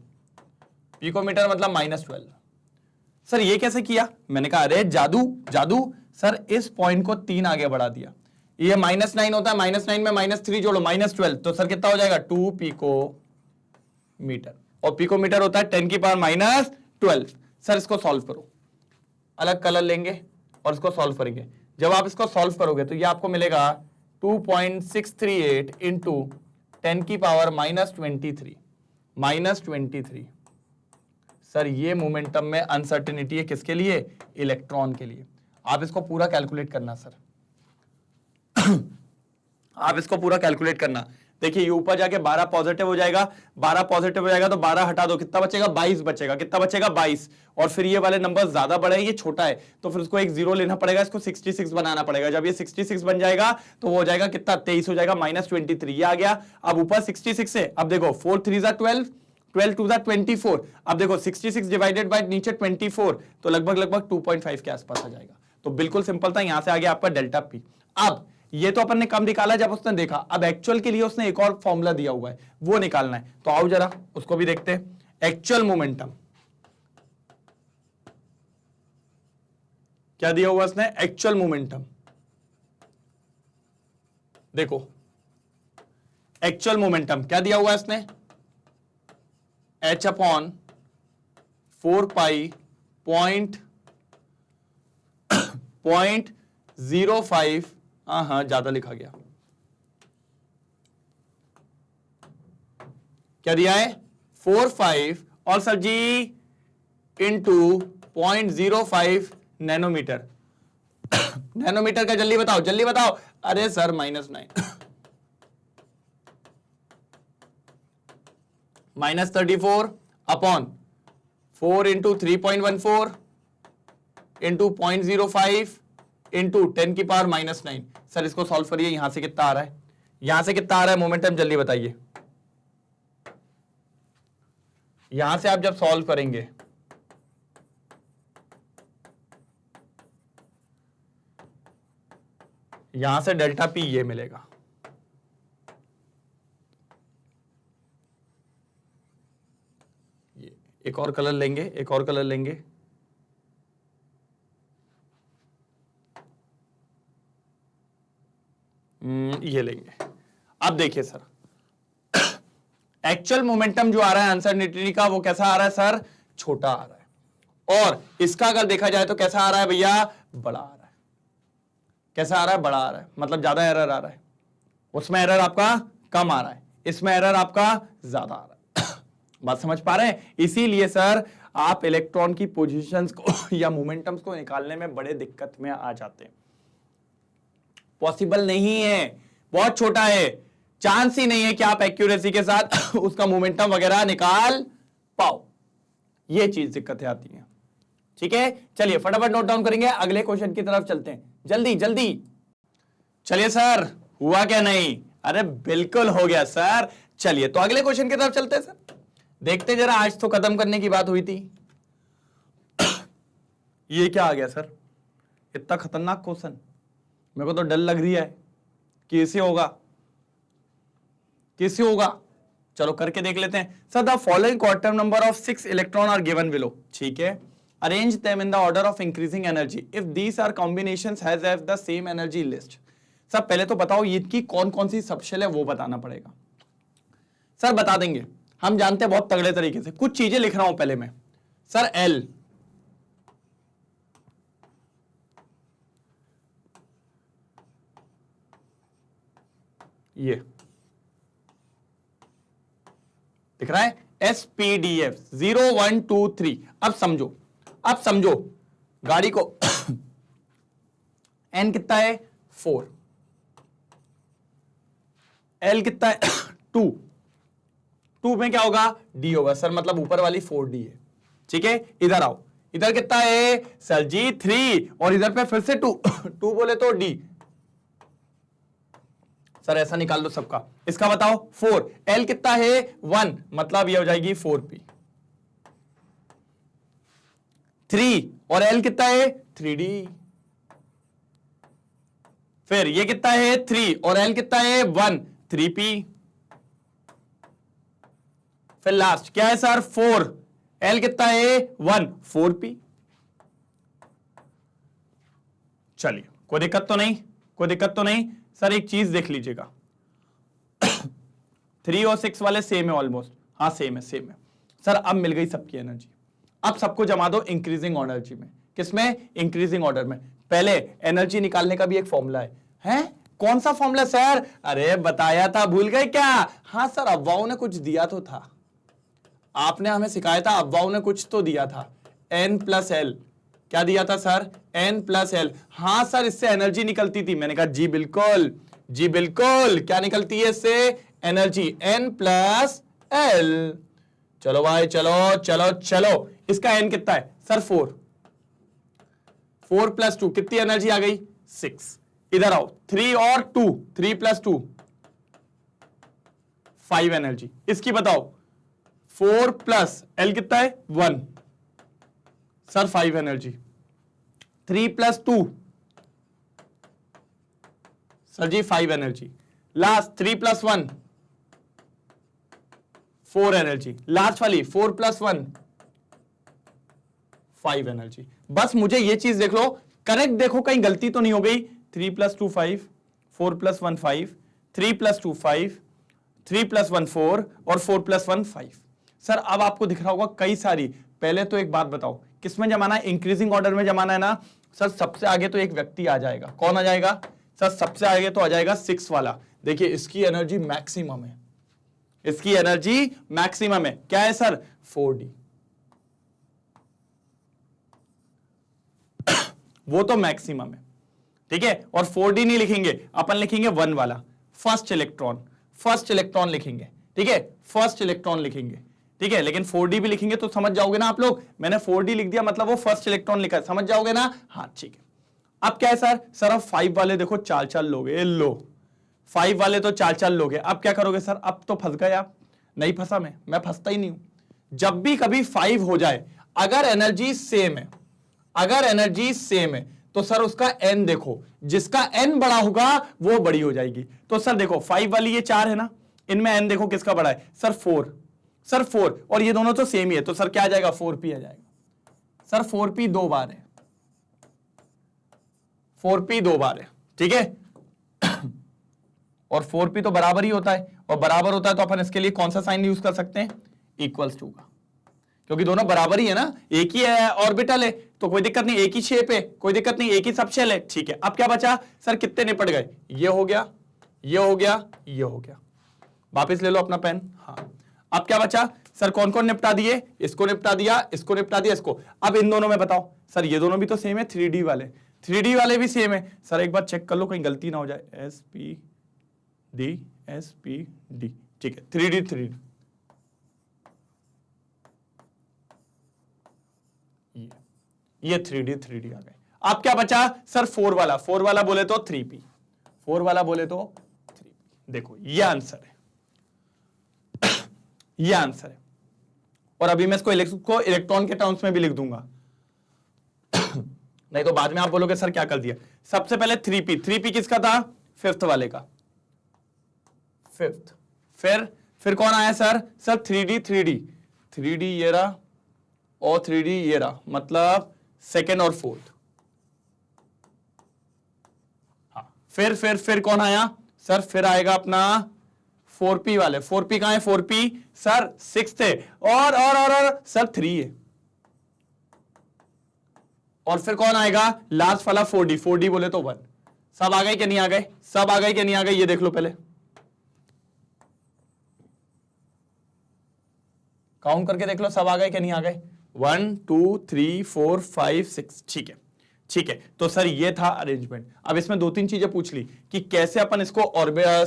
पिकोमीटर मतलब -12। सर ये कैसे किया? मैंने कहा अरे जादू जादू। सर इस पॉइंट को 3 आगे बढ़ा दिया। ये -9 होता है, -9 में -3 जोड़ो, -12। तो सर कितना हो जाएगा? 2 पिकोमीटर। और पिकोमीटर होता है 10 की पावर -12। सर इसको सॉल्व करो, अलग कलर लेंगे और इसको सॉल्व करेंगे। जब आप इसको सॉल्व करोगे तो ये आपको मिलेगा 2.638 इंटू 10 की पावर -23। सर ये मोमेंटम में अनसर्टेनिटी है किसके लिए? इलेक्ट्रॉन के लिए। आप इसको पूरा कैलकुलेट करना सर आप इसको पूरा कैलकुलेट करना। देखिए ये ऊपर जाके 12 पॉजिटिव हो जाएगा, 12 पॉजिटिव हो जाएगा तो 12 हटा दो, कितना बचेगा? 22 बचेगा। कितना बचेगा? 22। और फिर ये वाले नंबर ज्यादा बड़े हैं, ये छोटा है, तो फिर उसको एक जीरो लेना पड़ेगा, इसको 66 बनाना पड़ेगा। जब ये 66 बन जाएगा तो वो हो जाएगा कितना? 23 हो जाएगा, -23 ये आ गया। अब ऊपर 66 है, अब देखो 4 3 12, 12 2 24। अब देखो 66 डिवाइडेड बाय नीचे 24, तो लगभग 2.5 के आसपास आ जाएगा। तो बिल्कुल सिंपल था, यहां से आ गया आपका डेल्टा पी। अब ये तो अपन ने कम निकाला जब उसने देखा, अब एक्चुअल के लिए उसने एक और फॉर्मूला दिया हुआ है, वो निकालना है। तो आओ जरा उसको भी देखते हैं। एक्चुअल मोमेंटम क्या दिया हुआ उसने? एक्चुअल मोमेंटम देखो, एक्चुअल मोमेंटम क्या दिया हुआ है इसने? h/4π .05। हाँ ज्यादा लिखा गया। क्या दिया है? 45 और सर जी इंटू 0.05 नैनोमीटर। नैनोमीटर का जल्दी बताओ जल्दी बताओ। अरे sir -9 -34 upon 4 into 3.14 into 0.05 into 10 की पावर -9। सर इसको सॉल्व करिए, यहां से कितना आ रहा है? यहां से कितना आ रहा है मोमेंटम? जल्दी बताइए। यहां से आप जब सॉल्व करेंगे यहां से डेल्टा पी ये मिलेगा। ये एक और कलर लेंगे, एक और कलर लेंगे। ये लेंगे। अब देखिए सर एक्चुअल मोमेंटम जो आ रहा है अनसर्टेनिटी का, वो कैसा आ रहा है सर? छोटा आ रहा है। और इसका अगर देखा जाए तो कैसा आ रहा है भैया? बड़ा आ रहा है। कैसा आ रहा है? बड़ा आ रहा है, मतलब ज्यादा एरर आ रहा है। उसमें एरर आपका कम आ रहा है, इसमें एरर आपका ज्यादा आ रहा है बात समझ पा रहे हैं? इसीलिए सर आप इलेक्ट्रॉन की पोजीशंस को या मोमेंटम्स को निकालने में बड़े दिक्कत में आ जाते हैं। पॉसिबल नहीं है, बहुत छोटा है, चांस ही नहीं है कि आप एक्यूरेसी के साथ उसका मोमेंटम वगैरह निकाल पाओ। ये चीज दिक्कतें आती हैं। ठीक है, चलिए फटाफट नोट डाउन करेंगे, अगले क्वेश्चन की तरफ चलते हैं, जल्दी जल्दी। चलिए सर, हुआ क्या नहीं? अरे बिल्कुल हो गया सर। चलिए तो अगले क्वेश्चन की तरफ चलते हैं सर। देखते जरा, आज तो खत्म करने की बात हुई थी। ये क्या आ गया सर? इतना खतरनाक क्वेश्चन, मेरे को तो डर लग रही है कैसे होगा, कैसे होगा। चलो करके देख लेते हैं। Sir the following quantum number of 6 electron are given below. ठीक है, arrange them in the order of increasing energy if these are combinations has the same energy list. Sir पहले तो बताओ ये की कौन कौन सी सबशेल है, वो बताना पड़ेगा। सर बता देंगे, हम जानते हैं बहुत तगड़े तरीके से। कुछ चीजें लिख रहा हूं पहले मैं। सर एल, ये दिख रहा है SPDF 0 1 2 3। अब समझो, अब समझो गाड़ी को N कितना है 4, L कितना है 2, 2 में क्या होगा D होगा सर, मतलब ऊपर वाली 4D है। ठीक है, इधर आओ, इधर कितना है सर जी 3, और इधर पे फिर से 2 2 बोले तो D। सर ऐसा निकाल दो सबका, इसका बताओ 4, L कितना है 1, मतलब ये हो जाएगी 4P। 3 और L कितना है 3D। फिर ये कितना है 3 और L कितना है 1, 3P। फिर लास्ट क्या है सर 4, L कितना है 1, 4P। चलिए कोई दिक्कत तो नहीं, कोई दिक्कत तो नहीं। सर एक चीज देख लीजिएगा 3 और 6 वाले सेम है ऑलमोस्ट, हाँ सेम है, सेम है। सर अब मिल गई सबकी एनर्जी, अब सबको जमा दो इंक्रीजिंग एनर्जी में। किसमें? इंक्रीजिंग ऑर्डर में। पहले एनर्जी निकालने का भी एक फॉर्मूला है, हैं? कौन सा फॉर्मूला सर? अरे बताया था, भूल गए क्या? हाँ सर, अव्वाओं ने कुछ दिया तो था, आपने हमें सिखाया था, अव्वाओं ने कुछ तो दिया था, N+L। क्या दिया था सर? N+L। हाँ सर, इससे एनर्जी निकलती थी। मैंने कहा जी बिल्कुल, जी बिल्कुल। क्या निकलती है इससे? Energy N+L। चलो भाई, चलो चलो चलो। इसका N कितना है सर? 4, 4 + 2 कितनी एनर्जी आ गई? 6। इधर आओ, 3 और 2, 3 + 2 5 एनर्जी। इसकी बताओ 4 + L कितना है 1, सर 5 एनर्जी। 3 + 2 सर जी 5 एनर्जी। Last 3 + 1 4 energy. लास्ट वाली 4 + 1 5 एनर्जी। बस मुझे ये चीज देख लो, करेक्ट देखो कहीं गलती तो नहीं हो गई। 3 + 2 5, 4 + 1 5, 3 + 2 5, 3 + 1 4 और 4 + 1 5। सर अब आपको दिख रहा होगा कई सारी। पहले तो एक बात बताओ, किसमें जमाना है? इंक्रीजिंग ऑर्डर में जमाना है ना। सर सबसे आगे तो एक व्यक्ति आ जाएगा, कौन आ जाएगा सर? सबसे आगे तो आ जाएगा 6 वाला। देखिए इसकी एनर्जी मैक्सिमम है, इसकी एनर्जी मैक्सिमम है। क्या है सर? 4D। वो तो मैक्सिमम है, ठीक है। और 4D नहीं लिखेंगे अपन, लिखेंगे 1 वाला, फर्स्ट इलेक्ट्रॉन, फर्स्ट इलेक्ट्रॉन लिखेंगे, ठीक है, फर्स्ट इलेक्ट्रॉन लिखेंगे, ठीक है। लेकिन 4D भी लिखेंगे तो समझ जाओगे ना आप लोग। मैंने 4D लिख दिया मतलब वो फर्स्ट इलेक्ट्रॉन लिखा है, समझ जाओगे ना? हाँ ठीक है। अब क्या है सर? सर अब 5 वाले देखो 4 लोगे, लो 5 वाले तो 4 लोगे। अब क्या करोगे सर? अब तो फंस गए आप। नहीं फंसा मैं फंसता ही नहीं हूं। जब भी कभी 5 हो जाए, अगर एनर्जी सेम है, अगर एनर्जी सेम है तो सर उसका N देखो, जिसका N बड़ा होगा वो बड़ी हो जाएगी। तो सर देखो 5 वाली ये 4 है ना, इनमें N देखो किसका बड़ा है सर? 4, सर 4, और ये दोनों तो सेम ही है, तो सर क्या आ जाएगा? 4P आ जाएगा। सर 4P 2 बार है, 4P 2 बार है, ठीक है। और 4P तो बराबर ही होता है, और बराबर होता है तो अपन इसके लिए कौन सा साइन यूज कर सकते हैं? =2 का, क्योंकि दोनों बराबर ही है ना, एक ही है ऑर्बिटल है, तो कोई दिक्कत नहीं, एक ही शेप है, कोई दिक्कत नहीं, एक ही सबशेल है, ठीक है। अब क्या बचा सर? कितने निपट गए? ये हो गया, ये हो गया, ये हो गया। वापिस ले लो अपना पेन। हाँ अब क्या बचा सर कौन कौन निपटा दिए, इसको निपटा दिया, इसको निपटा दिया, इसको। अब इन दोनों में बताओ सर, ये दोनों भी तो सेम है, 3D वाले, 3D वाले भी सेम है। सर एक बार चेक कर लो कहीं गलती ना हो जाए, SPD SPD, ठीक है, 3D ये 3D आ गए। अब क्या बचा सर, 4 वाला बोले तो 3P, 4 वाला बोले तो 3P। देखो ये आंसर है, ये आंसर है। और अभी मैं इसको इलेक्ट्रॉन के टर्म्स में भी लिख दूंगा, नहीं तो बाद में आप बोलोगे सर क्या कर दिया। सबसे पहले 3P किसका था, 5th वाले का, 5th। फिर कौन आया सर 3D ये रहा और 3D ये रहा, मतलब 2nd और 4th। हाँ, फिर कौन आया सर, फिर आएगा अपना 4P वाले। 4P कहां है, 4P सर 6th है, और सर 3 है। और फिर कौन आएगा लास्ट वाला 4D बोले तो 1। सब आ गए कि नहीं आ गए, सब आ गए कि नहीं आ गए, ये देख लो पहले, काउंट करके देख लो सब आ गए कि नहीं आ गए। 1 2 3 4 5 6, ठीक है, ठीक है। तो सर ये था अरेंजमेंट। अब इसमें 2-3 चीजें पूछ ली कि कैसे अपन इसको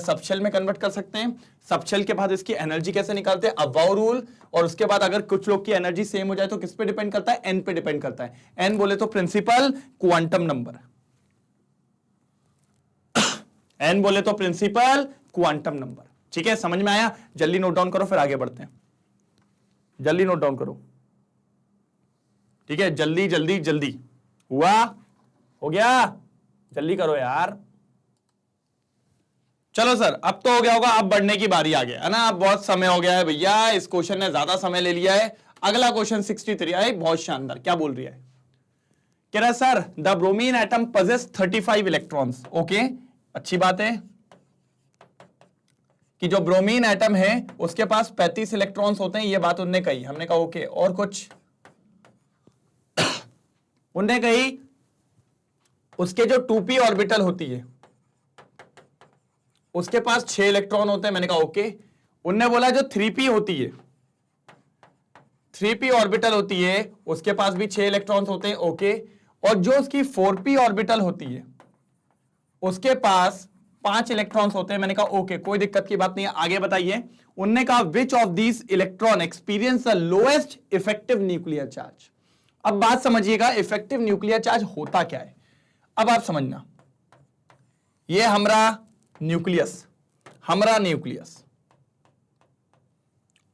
सबशेल में कन्वर्ट कर सकते हैं, सबशेल के बाद इसकी एनर्जी कैसे निकालते हैं, अबाउ रूल, और उसके बाद अगर कुछ लोग की एनर्जी सेम हो जाए तो किस पे डिपेंड करता है, एन पे डिपेंड करता है। एन बोले तो प्रिंसिपल क्वांटम नंबर, एन बोले तो प्रिंसिपल क्वांटम नंबर, ठीक है, समझ में आया। जल्दी नोट डाउन करो फिर आगे बढ़ते हैं, जल्दी नोट डाउन करो, ठीक है, जल्दी हुआ, हो गया, जल्दी करो यार। चलो सर अब तो हो गया होगा, अब बढ़ने की बारी आ गया है ना, अब बहुत समय हो गया है भैया, इस क्वेश्चन ने ज्यादा समय ले लिया है। अगला क्वेश्चन 63 है, बहुत शानदार। क्या बोल रही है, कह रहा है sir the bromine atom possess 35 electrons. Okay, अच्छी बात है कि जो ब्रोमीन एटम है उसके पास 35 इलेक्ट्रॉन्स होते हैं, ये बात उनने कही, हमने कहा ओके। और कुछ उनने कही उसके जो 2p ऑर्बिटल होती है उसके पास 6 इलेक्ट्रॉन होते हैं, मैंने कहा ओके। उनने बोला जो 3p होती है, 3p ऑर्बिटल होती है उसके पास भी 6 इलेक्ट्रॉन्स होते हैं, ओके। और जो उसकी 4p ऑर्बिटल होती है उसके पास 5 इलेक्ट्रॉन्स होते हैं, मैंने कहा ओके, कोई दिक्कत की बात नहीं है, आगे बताइए। उनने कहा which of these electron experience the lowest effective nuclear charge. अब बात समझिएगा, इफेक्टिव न्यूक्लियर चार्ज होता क्या है। अब आप समझना, ये हमारा न्यूक्लियस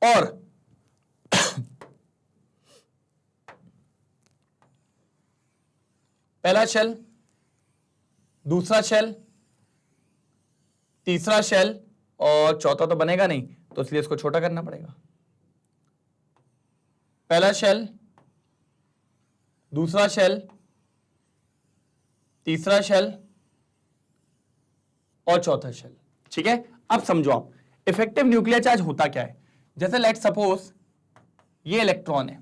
और पहला शेल, दूसरा शेल, तीसरा शेल और चौथा तो बनेगा नहीं, तो इसलिए इसको छोटा करना पड़ेगा। पहला शेल, दूसरा शेल, तीसरा शेल और चौथा शेल, ठीक है। अब समझो आप इफेक्टिव न्यूक्लियर चार्ज होता क्या है। जैसे लेट सपोज ये इलेक्ट्रॉन है,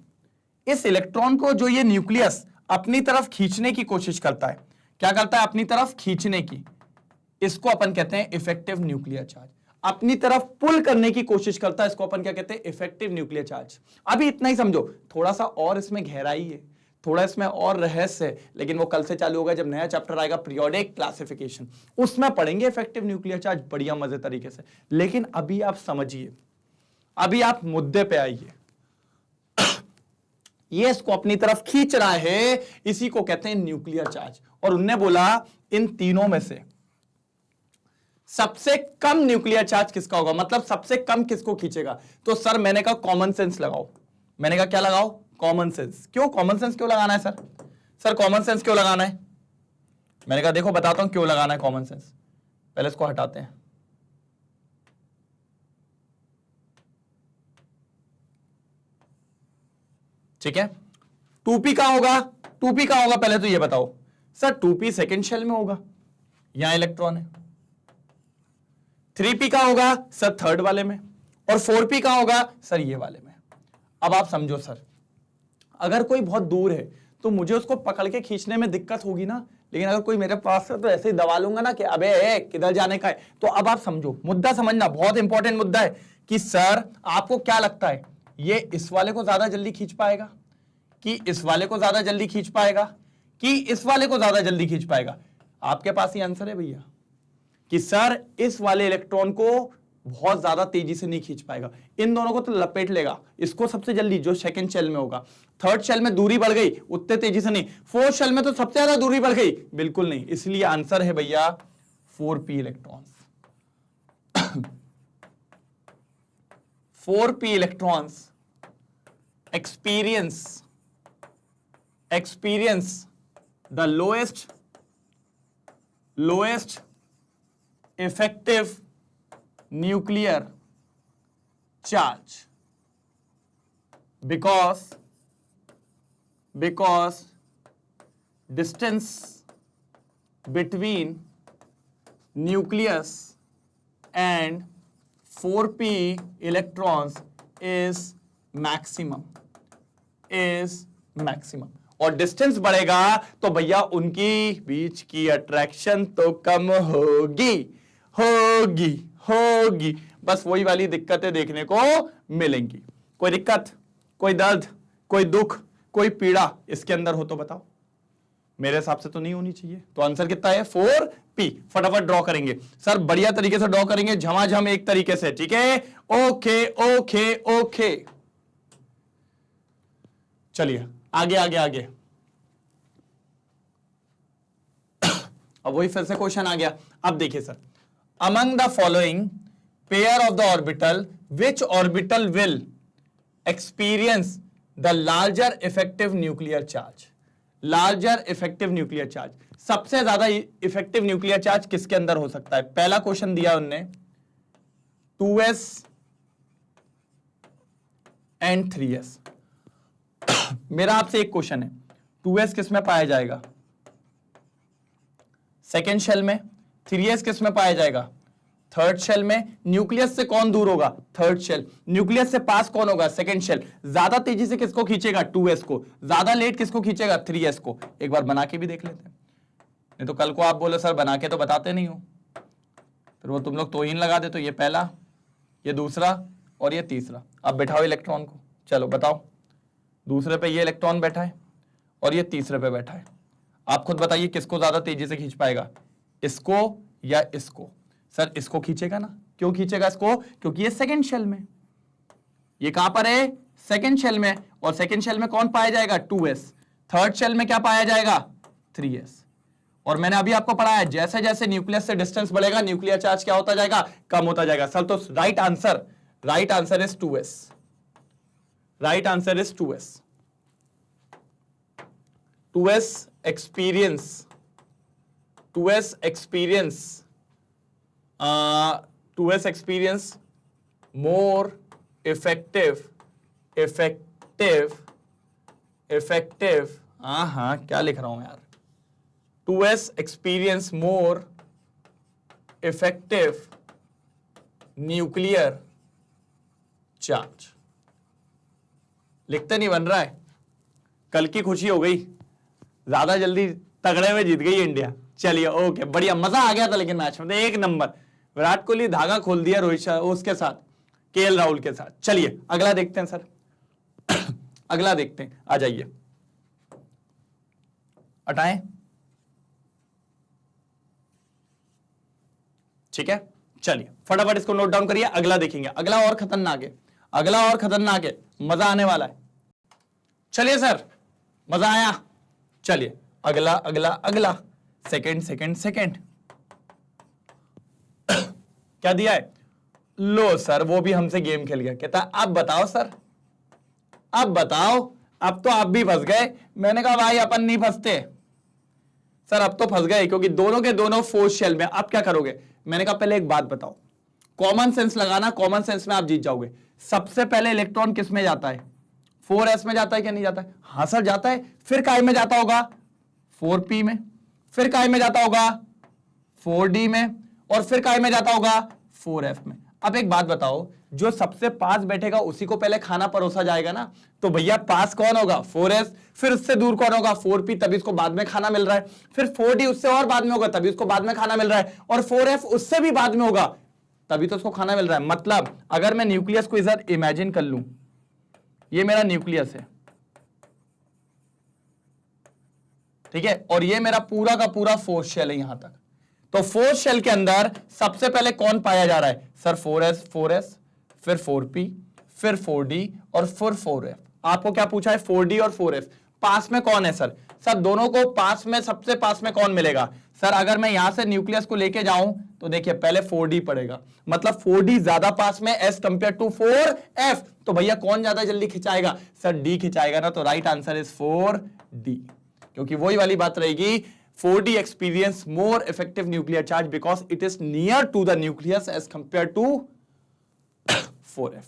इस इलेक्ट्रॉन को जो ये न्यूक्लियस अपनी तरफ खींचने की कोशिश करता है, क्या करता है, अपनी तरफ खींचने की, इसको अपन कहते हैं इफेक्टिव न्यूक्लियर चार्ज। अपनी तरफ पुल करने की कोशिश करता है, इसको अपन क्या कहते हैं, इफेक्टिव न्यूक्लियर चार्ज। अभी इतना ही समझो, थोड़ा सा और इसमें गहराई है, थोड़ा इसमें और रहस्य है, लेकिन वो कल से चालू होगा जब नया चैप्टर आएगा पीरियोडिक क्लासिफिकेशन, उसमें पढ़ेंगे इफेक्टिव न्यूक्लियर चार्ज बढ़िया मजे तरीके से। लेकिन अभी आप समझिए, अभी आप मुद्दे पे आइए। ये इसको अपनी तरफ खींच रहा है, इसी को कहते हैं न्यूक्लियर चार्ज। और उनने बोला इन तीनों में से सबसे कम न्यूक्लियर चार्ज किसका होगा, मतलब सबसे कम किसको खींचेगा। तो सर मैंने कहा कॉमन सेंस लगाओ, मैंने कहा क्या लगाओ, कॉमन सेंस। क्यों कॉमन सेंस क्यों लगाना है सर, सर कॉमन सेंस क्यों लगाना है। मैंने कहा देखो बताता हूं क्यों लगाना है कॉमन सेंस। पहले इसको हटाते हैं, ठीक है। 2p कहां होगा, 2p कहां होगा पहले तो ये बताओ। सर 2p सेकेंड शेल में होगा, यहां इलेक्ट्रॉन है। 3p कहां होगा सर, थर्ड वाले में। और 4p कहां होगा सर, ये वाले में। अब आप समझो सर, अगर कोई बहुत दूर है तो मुझे उसको पकड़ के खींचने में दिक्कत होगी ना, लेकिन अगर कोई मेरे पास है तो ऐसे ही दबा लूंगा ना कि अबे किधर जाने का है। तो अब आप समझो, मुद्दा समझना, बहुत इंपॉर्टेंट मुद्दा है कि सर आपको क्या लगता है ये इस वाले को ज्यादा जल्दी खींच पाएगा कि इस वाले को ज्यादा जल्दी खींच पाएगा कि इस वाले को ज्यादा जल्दी खींच पाएगा? आपके पास ही आंसर है भैया कि सर इस वाले इलेक्ट्रॉन को बहुत ज्यादा तेजी से नहीं खींच पाएगा, इन दोनों को तो लपेट लेगा, इसको सबसे जल्दी जो सेकंड शेल में होगा। थर्ड शेल में दूरी बढ़ गई उतने तेजी से नहीं, फोर्थ शेल में तो सबसे ज्यादा दूरी बढ़ गई, बिल्कुल नहीं। इसलिए आंसर है भैया 4p electrons. 4p electrons experience the lowest effective nuclear charge because distance between nucleus and 4p electrons is maximum और डिस्टेंस बढ़ेगा तो भैया उनकी बीच की अट्रैक्शन तो कम होगी। बस वही वाली दिक्कतें देखने को मिलेंगी। कोई दिक्कत, कोई दर्द, कोई दुख, कोई पीड़ा इसके अंदर हो तो बताओ। मेरे हिसाब से तो नहीं होनी चाहिए। तो आंसर कितना है? 4p। फटाफट ड्रॉ करेंगे सर, बढ़िया तरीके से ड्रॉ करेंगे, झमाझम एक तरीके से, ठीक है? ओके। चलिए आगे। अब वही फिर से क्वेश्चन आ गया। अब देखिए sir, among the following pair of the orbital which orbital will experience the larger effective nuclear charge. Larger effective nuclear charge, सबसे ज्यादा इफेक्टिव न्यूक्लियर चार्ज किसके अंदर हो सकता है? पहला क्वेश्चन दिया उनने 2s एंड 3s। मेरा आपसे एक क्वेश्चन है, 2s किस में पाया जाएगा? सेकेंड शेल में। 3s किस में पाया जाएगा? थर्ड शेल में। न्यूक्लियस से कौन दूर होगा? Third shell. न्यूक्लियस से पास कौन होगा? Second shell. ज्यादा तेजी से किसको खींचेगा? 2s को। ज्यादा लेट किसको खींचेगा? 3s को। एक बार बना के भी देख लेते हैं, नहीं तो कल को आप बोलो सर बना के तो बताते नहीं हो, फिर वो तुम लोग तोहीन लगा दे। तो ये पहला, ये दूसरा और ये तीसरा। अब बैठाओ इलेक्ट्रॉन को, चलो बताओ। दूसरे पे ये इलेक्ट्रॉन बैठा है और ये तीसरे पे बैठा है। आप खुद बताइए किसको ज्यादा तेजी से खींच पाएगा, इसको या इसको? सर इसको खींचेगा ना। क्यों खींचेगा इसको? क्योंकि ये सेकंड शेल में। ये कहां पर है? सेकंड शेल में। और सेकंड शेल में कौन पाया जाएगा? 2s। थर्ड शेल में क्या पाया जाएगा? 3s। और मैंने अभी आपको पढ़ाया जैसे जैसे न्यूक्लियस से डिस्टेंस बढ़ेगा न्यूक्लियर चार्ज क्या होता जाएगा? कम होता जाएगा। सर तो right answer is 2s। Right answer is 2s। 2s experience more effective हाँ क्या लिख रहा हूं यार? 2s experience more effective nuclear charge। लिखते नहीं बन रहा है। कल की खुशी हो गई, ज्यादा जल्दी तगड़े में जीत गई इंडिया। चलिए ओके, बढ़िया, मजा आ गया था लेकिन मैच में एक नंबर। विराट कोहली धागा खोल दिया रोहित शर्मा उसके साथ, केएल राहुल के साथ। चलिए अगला देखते हैं सर। अगला देखते हैं, आ जाइए, हटाएं। ठीक है, चलिए फटाफट इसको नोट डाउन करिए। अगला देखेंगे, अगला और खतरनाक है, मजा आने वाला है। चलिए सर, मजा आया। चलिए अगला सेकंड क्या दिया है? लो सर, वो भी हमसे गेम खेल गया। कहता अब बताओ सर, अब बताओ। अब तो आप भी फंस गए। मैंने कहा भाई अपन नहीं फंसते सर, अब तो फंस गए क्योंकि दोनों के दोनों फोर्थ शेल में। अब क्या करोगे? मैंने कहा पहले एक बात बताओ, कॉमन सेंस लगाना, कॉमन सेंस में आप जीत जाओगे। सबसे पहले इलेक्ट्रॉन किस में जाता है? 4s में जाता है क्या नहीं जाता है? हाँ सर जाता है। फिर काय में जाता होगा? 4p में। फिर काय में जाता होगा? 4d में। और फिर काय में जाता होगा? 4f में। अब एक बात बताओ, जो सबसे पास बैठेगा उसी को पहले खाना परोसा जाएगा ना। तो भैया पास कौन होगा? 4s। फिर उससे दूर कौन होगा? 4p, तभी इसको बाद में खाना मिल रहा है। फिर 4d उससे और बाद में होगा, तभी उसको बाद में खाना मिल रहा है। और 4f उससे भी बाद में होगा, तभी तो उसको खाना मिल रहा है। मतलब अगर मैं न्यूक्लियस को इधर इमेजिन कर लूं, ये मेरा न्यूक्लियस है, ठीक है, और ये मेरा पूरा का पूरा फोर्थ शेल है यहां तक। तो फोर्थ शेल के अंदर सबसे पहले कौन पाया जा रहा है सर? 4s, फिर 4p, फिर 4d और फिर 4f। आपको क्या पूछा है? 4d और 4f। पास में कौन है सर? सर दोनों को पास में, सबसे पास में कौन मिलेगा सर? अगर मैं यहां से न्यूक्लियस को लेके जाऊं तो देखिए पहले 4d पड़ेगा, मतलब 4d ज्यादा पास में एज कंपेयर टू 4f। तो भैया कौन ज्यादा जल्दी खिंचाएगा सर? d खिंचाएगा ना, तो राइट आंसर इज 4d, क्योंकि वही वाली बात रहेगी, 4d experience more effective nuclear charge because it is near to the nucleus as compared to 4f।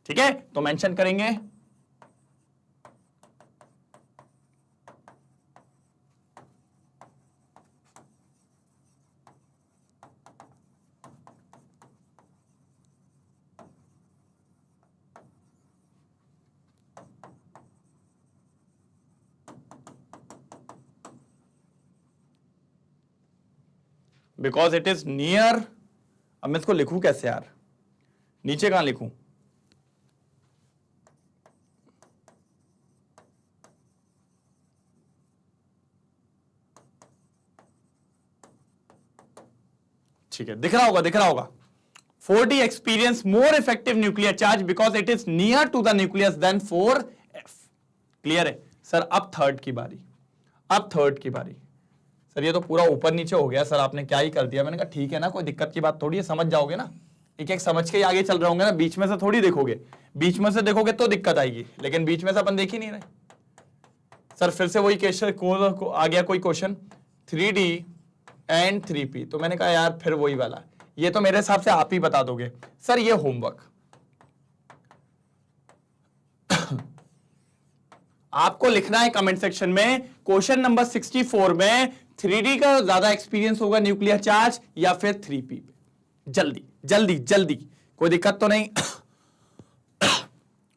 ठीक है, तो मेंशन करेंगे। Because it is near. अब मैं इसको लिखूं कैसे यार? नीचे कहां लिखूं? ठीक है, दिख रहा होगा, दिख रहा होगा। 4d experience more effective nuclear charge because it is near to the nucleus than 4f। Clear है सर? अब थर्ड की बारी, अब थर्ड की बारी। सर ये तो पूरा ऊपर नीचे हो गया सर, आपने क्या ही कर दिया। मैंने कहा ठीक है ना, कोई दिक्कत की बात थोड़ी है, समझ जाओगे ना, एक एक समझ के ही आगे चल रहे होंगे ना, बीच में से थोड़ी देखोगे। बीच में से देखोगे तो दिक्कत आएगी, लेकिन बीच में से अपन देख ही नहीं रहे। सर फिर से वही क्वेश्चन को आ गया कोई क्वेश्चन, 3d एंड 3p। तो मैंने कहा यार फिर वही वाला, ये तो मेरे हिसाब से आप ही बता दोगे। सर ये होमवर्क आपको लिखना है कमेंट सेक्शन में, क्वेश्चन नंबर 64 में 3d का ज्यादा एक्सपीरियंस होगा न्यूक्लियर चार्ज या फिर 3p पे। जल्दी जल्दी जल्दी, कोई दिक्कत तो नहीं?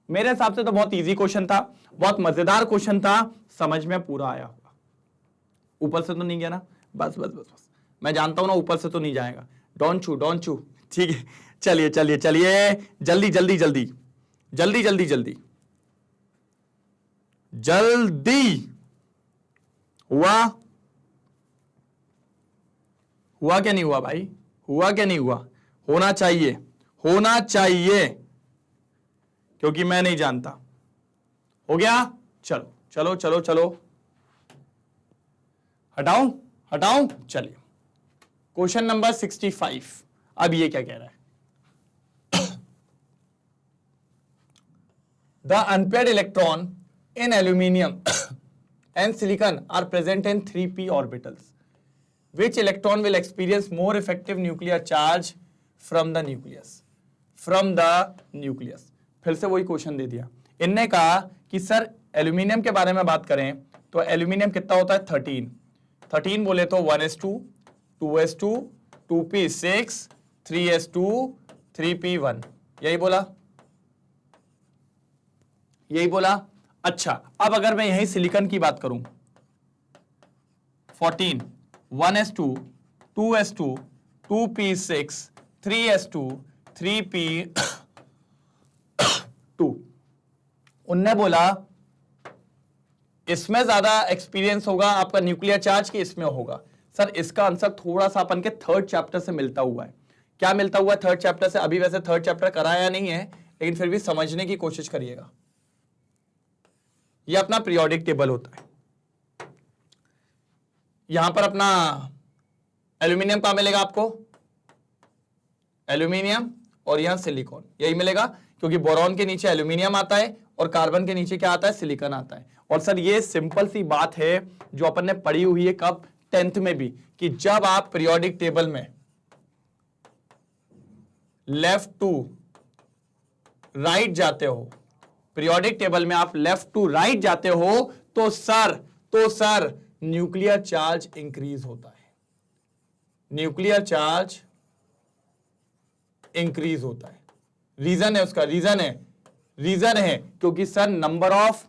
मेरे हिसाब से तो बहुत इजी क्वेश्चन था, बहुत मजेदार क्वेश्चन था, समझ में पूरा आया होगा। ऊपर से तो नहीं गया ना? बस बस बस बस, मैं जानता हूं ना ऊपर से तो नहीं जाएगा। डोंट चू। ठीक है, चलिए चलिए चलिए, जल्दी जल्दी जल्दी जल्दी जल्दी जल्दी जल्दी। हुआ क्या नहीं हुआ भाई? हुआ क्या नहीं हुआ? होना चाहिए, होना चाहिए, क्योंकि मैं नहीं जानता। हो गया? चलो चलो चलो चलो, हटाऊं हटाऊं? चलिए क्वेश्चन नंबर 65। अब ये क्या कह रहा है? The unpaired electron in aluminum and silicon are present in 3p orbitals. Which electron will experience more effective nuclear charge from the nucleus? From the nucleus। फिर से वही क्वेश्चन दे दिया। इनने कहा कि सर एल्यूमिनियम के बारे में बात करें तो एल्यूमिनियम कितना होता है? 13 बोले तो 1s2, 2s2, 2p6, 3s2, 3p1। यही बोला, यही बोला। अच्छा, अब अगर मैं यही सिलिकॉन की बात करूं, 14, 1s2, 2s2, 2p6, 3s2, 3p2। उनने बोला इसमें ज्यादा एक्सपीरियंस होगा आपका न्यूक्लियर चार्ज कि इसमें होगा। सर इसका आंसर थोड़ा सा अपन के थर्ड चैप्टर से मिलता हुआ है। क्या मिलता हुआ है थर्ड चैप्टर से? अभी वैसे थर्ड चैप्टर कराया नहीं है, लेकिन फिर भी समझने की कोशिश करिएगा। ये अपना पीरियोडिक टेबल होता है। यहां पर अपना एल्यूमिनियम कहां मिलेगा आपको? एल्यूमिनियम, और यहां सिलिकॉन, यही मिलेगा, क्योंकि बोरॉन के नीचे एल्यूमिनियम आता है और कार्बन के नीचे क्या आता है? सिलिकॉन आता है। और सर ये सिंपल सी बात है जो अपन ने पढ़ी हुई है, कब? 10th में भी, कि जब आप पीरियोडिक टेबल में लेफ्ट टू राइट जाते हो, पीरियोडिक टेबल में आप लेफ्ट टू राइट जाते हो तो सर न्यूक्लियर चार्ज इंक्रीज होता है। न्यूक्लियर चार्ज इंक्रीज होता है। रीजन है उसका, रीजन है क्योंकि sir number of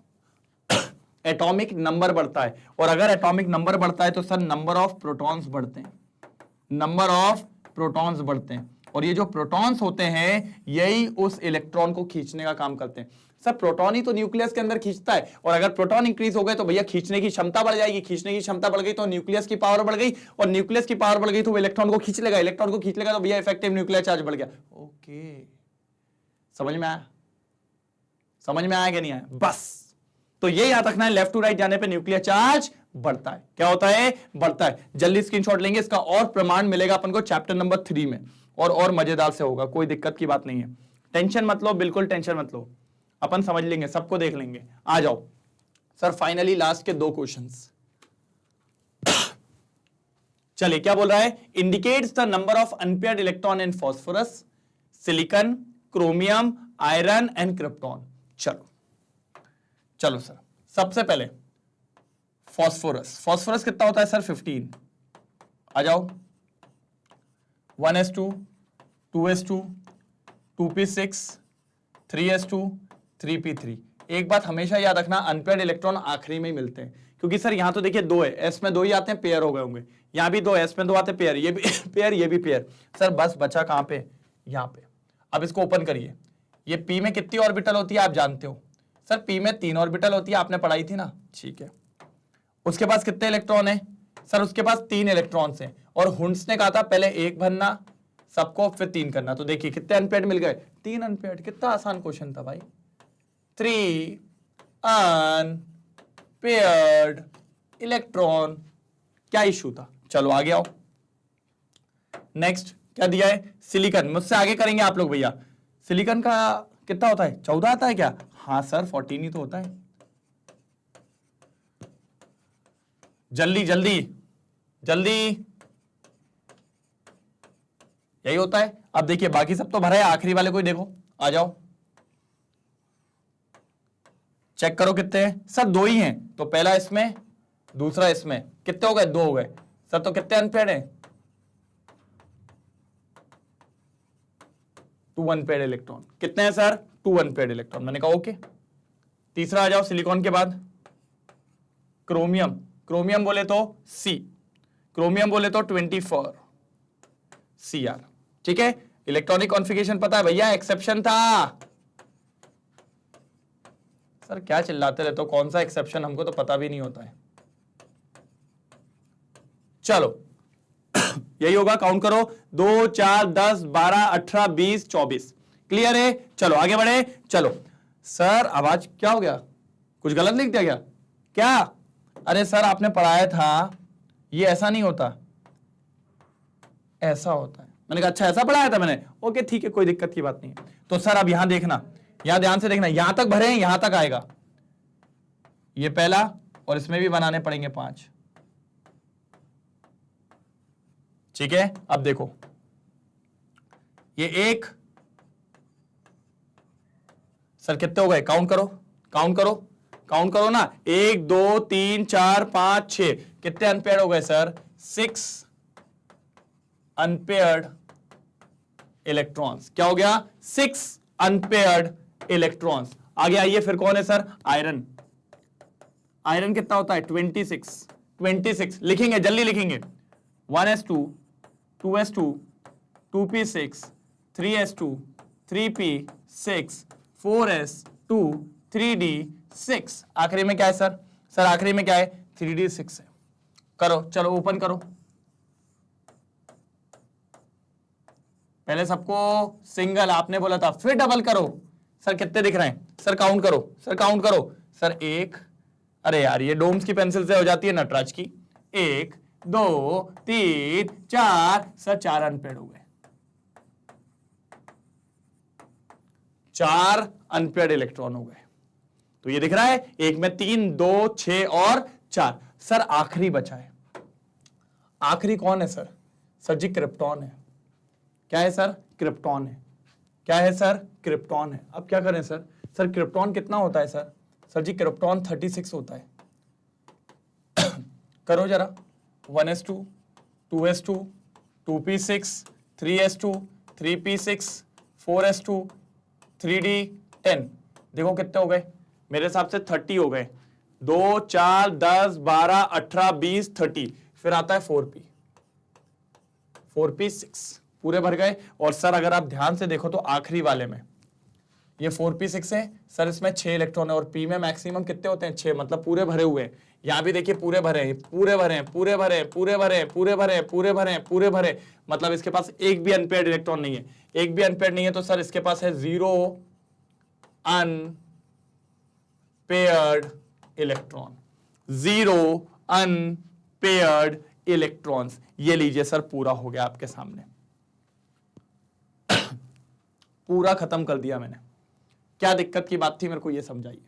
atomic number बढ़ता है, और अगर एटॉमिक नंबर बढ़ता है तो सर नंबर ऑफ प्रोटॉन्स बढ़ते हैं, नंबर ऑफ प्रोटॉन्स बढ़ते हैं। और ये जो प्रोटॉन्स होते हैं यही उस इलेक्ट्रॉन को खींचने का काम करते हैं। सर प्रोटॉन ही तो न्यूक्लियस के अंदर खींचता है, और अगर प्रोटॉन इंक्रीज हो गए तो भैया खींचने की क्षमता बढ़ जाएगी, खींचने की क्षमता बढ़ गई तो न्यूक्लियस की पावर बढ़ गई, और न्यूक्लियस की पावर बढ़ गई तो वो इलेक्ट्रॉन को खींच लेगा, इलेक्ट्रॉन को खींच लेगा तो भैया इफेक्टिव न्यूक्लियर चार्ज बढ़ गया। ओके, समझ में आया? समझ में आया कि नहीं आया? बस तो ये याद रखना है, लेफ्ट टू राइट जाने पे न्यूक्लियर चार्ज बढ़ता है। क्या होता है? बढ़ता है। जल्दी स्क्रीनशॉट लेंगे, इसका और प्रमाण मिलेगा अपन को चैप्टर नंबर 3 में, और मजेदार से होगा, कोई दिक्कत की बात नहीं है। टेंशन मत लो, बिल्कुल टेंशन मत लो, अपन समझ लेंगे, सबको देख लेंगे। आ जाओ सर, फाइनली लास्ट के 2 क्वेश्चंस। चलिए क्या बोल रहा है? Indicates the number of unpaired electron in phosphorus, silicon, chromium, iron and krypton. चलो चलो सर, सबसे पहले फास्फोरस। फास्फोरस कितना होता है सर? 15। आ जाओ, 1s2, 2s2, 2p6, 3s2, 3p3। एक बात हमेशा याद रखना, अनपेयर्ड इलेक्ट्रॉन आखिरी में ही मिलते हैं, क्योंकि सर यहां तो देखिए 2 है, एस में 2 ही आते हैं, पेयर हो गए होंगे। यहां भी 2, एस में 2 आते हैं, पेयर, ये भी पेयर, ये भी पेयर। सर बस बचा कहां पे? यहां पे। अब इसको ओपन करिए, ये पी में कितनी ऑर्बिटल होती है आप जानते हो? सर पी में 3 ऑर्बिटल होती है, आपने पढ़ाई थी ना, ठीक है। उसके पास कितने इलेक्ट्रॉन है? सर उसके पास 3 इलेक्ट्रॉन्स हैं, और हुंस ने कहा था पहले 1 भरना सबको, फिर 3 करना। तो देखिए कितने अनपेयर्ड मिल गए? 3 अनपेयर्ड। कितना आसान क्वेश्चन था भाई, 3 अनपेयर्ड इलेक्ट्रॉन। क्या इश्यू था? चलो आगे आओ। नेक्स्ट क्या दिया है? सिलिकॉन। मुझसे आगे करेंगे आप लोग भैया। सिलिकॉन का कितना होता है? 14 आता है क्या? हाँ सर 14 ही तो होता है। जल्दी जल्दी जल्दी, यही होता है। अब देखिए बाकी सब तो भरा है, आखिरी वाले को ही देखो। आ जाओ, चेक करो कितने हैं। सर 2 ही हैं, तो पहला इसमें, दूसरा इसमें। कितने हो गए? 2 हो गए। सर तो कितने अनपेयर्ड हैं? 2 अनपेयर्ड इलेक्ट्रॉन। कितने हैं सर? 2 unpaired electron. मैंने कहा ओके। तीसरा आ जाओ, सिलिकॉन के बाद क्रोमियम। क्रोमियम बोले तो सी, क्रोमियम बोले तो 24 Cr। ठीक है, इलेक्ट्रॉनिक कॉन्फ़िगरेशन पता है भैया, एक्सेप्शन था। सर क्या चिल्लाते रहते हो, कौन सा एक्सेप्शन? हमको तो पता भी नहीं होता है। चलो यही होगा, काउंट करो, 2, 4, 10, 12, 18, 20, 24। क्लियर है? चलो आगे बढ़े। चलो सर आवाज क्या हो गया? कुछ गलत लिख दिया क्या? क्या? अरे सर आपने पढ़ाया था, ये ऐसा नहीं होता, ऐसा होता है। मैंने कहा अच्छा ऐसा पढ़ाया था मैंने, ओके ठीक है, कोई दिक्कत की बात नहीं है। तो सर अब यहां देखना, यहां ध्यान से देखना, यहां तक भरे हैं, यहां तक आएगा ये पहला, और इसमें भी बनाने पड़ेंगे 5। ठीक है, अब देखो ये 1, सर कितने हो गए? काउंट करो, काउंट करो, काउंट करो ना, 1, 2, 3, 4, 5, 6। कितने अनपेयर्ड हो गए सर? 6 unpaired electrons. क्या हो गया? 6 अनपेयर्ड इलेक्ट्रॉन्स। आगे आइए, फिर कौन है सर? आयरन। आयरन कितना होता है? 26। 26 लिखेंगे, जल्दी लिखेंगे। 1s2, 2s2, 2p6, 3s2, 3p6, 4s2, 3d6। आखिरी में क्या है सर? सर आखिरी में क्या है? 3d6 है। करो, चलो ओपन करो। पहले सबको सिंगल आपने बोला था, फिर डबल करो। सर कितने दिख रहे हैं? सर काउंट करो, सर काउंट करो। सर 1, अरे यार ये डोम्स की पेंसिल से हो जाती है नटराज की। 1, 2, 3, 4। सर 4 अनपेयर्ड हो गए, 4 अनपेयर्ड इलेक्ट्रॉन हो गए। तो ये दिख रहा है, एक में 3, 2, 6 और 4। सर आखिरी बचा है। आखिरी कौन है सर? सर जी क्रिप्टॉन है। क्या है सर? क्रिप्टॉन है। क्या है सर? क्रिप्टॉन है। अब क्या करें सर? सर क्रिप्टॉन कितना होता है सर? सर जी क्रिप्टॉन 36 होता है। करो जरा, 1s2, 2s2, 2p6, 3s2, 3p6, 4s2, 3d10। देखो कितने हो गए? मेरे हिसाब से 30 हो गए। 2, 4, 10, 12, 18, 20, 30। फिर आता है 4p, 4p6 पूरे भर गए। और सर अगर आप ध्यान से देखो तो आखिरी वाले में ये 4p6 है सर, इसमें 6 इलेक्ट्रॉन है और p में मैक्सिमम कितने होते हैं 6, मतलब पूरे भरे हुए हैं। यहां भी देखिए पूरे भरे हैं, पूरे भरे हैं, पूरे भरे हैं, पूरे भरे हैं, पूरे भरे हैं, पूरे भरे हैं, पूरे भरे, मतलब इसके पास एक भी अनपेयर्ड इलेक्ट्रॉन नहीं है। एक भी अनपेयर्ड नहीं है तो सर इसके पास है 0 अनपेयर्ड इलेक्ट्रॉन, 0 अनपेयर्ड इलेक्ट्रॉन्स। ये लीजिए सर, पूरा हो गया आपके सामने, पूरा खत्म कर दिया मैंने। क्या दिक्कत की बात थी मेरे को ये समझाइए।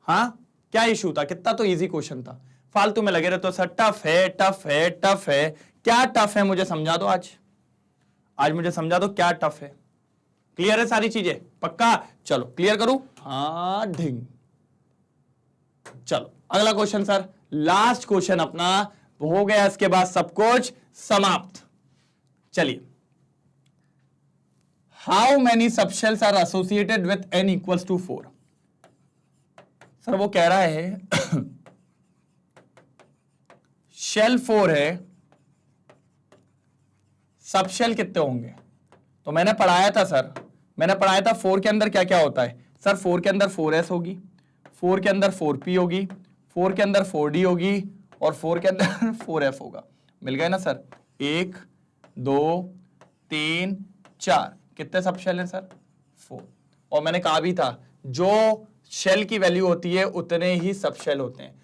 हाँ, क्या इशू था? कितना तो इजी क्वेश्चन था, फालतू में लगे रहते हो सर टफ है टफ है टफ है। क्या टफ है मुझे समझा दो आज मुझे समझा दो क्या टफ है। क्लियर है सारी चीजें? पक्का? चलो क्लियर करूं? हाँ ढिंग। चलो अगला क्वेश्चन सर, लास्ट क्वेश्चन अपना हो गया, इसके बाद सब कुछ समाप्त। चलिए, how many subshells are associated with n equals to 4। Sir वो कह रहा है शेल 4 है, सबशेल कितने होंगे? तो मैंने पढ़ाया था सर, मैंने पढ़ाया था 4 के अंदर क्या क्या होता है सर। 4 के अंदर 4s होगी, 4 के अंदर 4p होगी, 4 के अंदर 4d होगी और 4 के अंदर 4f होगा। मिल गए ना सर? 1 2 3 4, कितने सबशेल हैं सर? 4। और मैंने कहा भी था जो शेल की वैल्यू होती है उतने ही सबशेल होते हैं।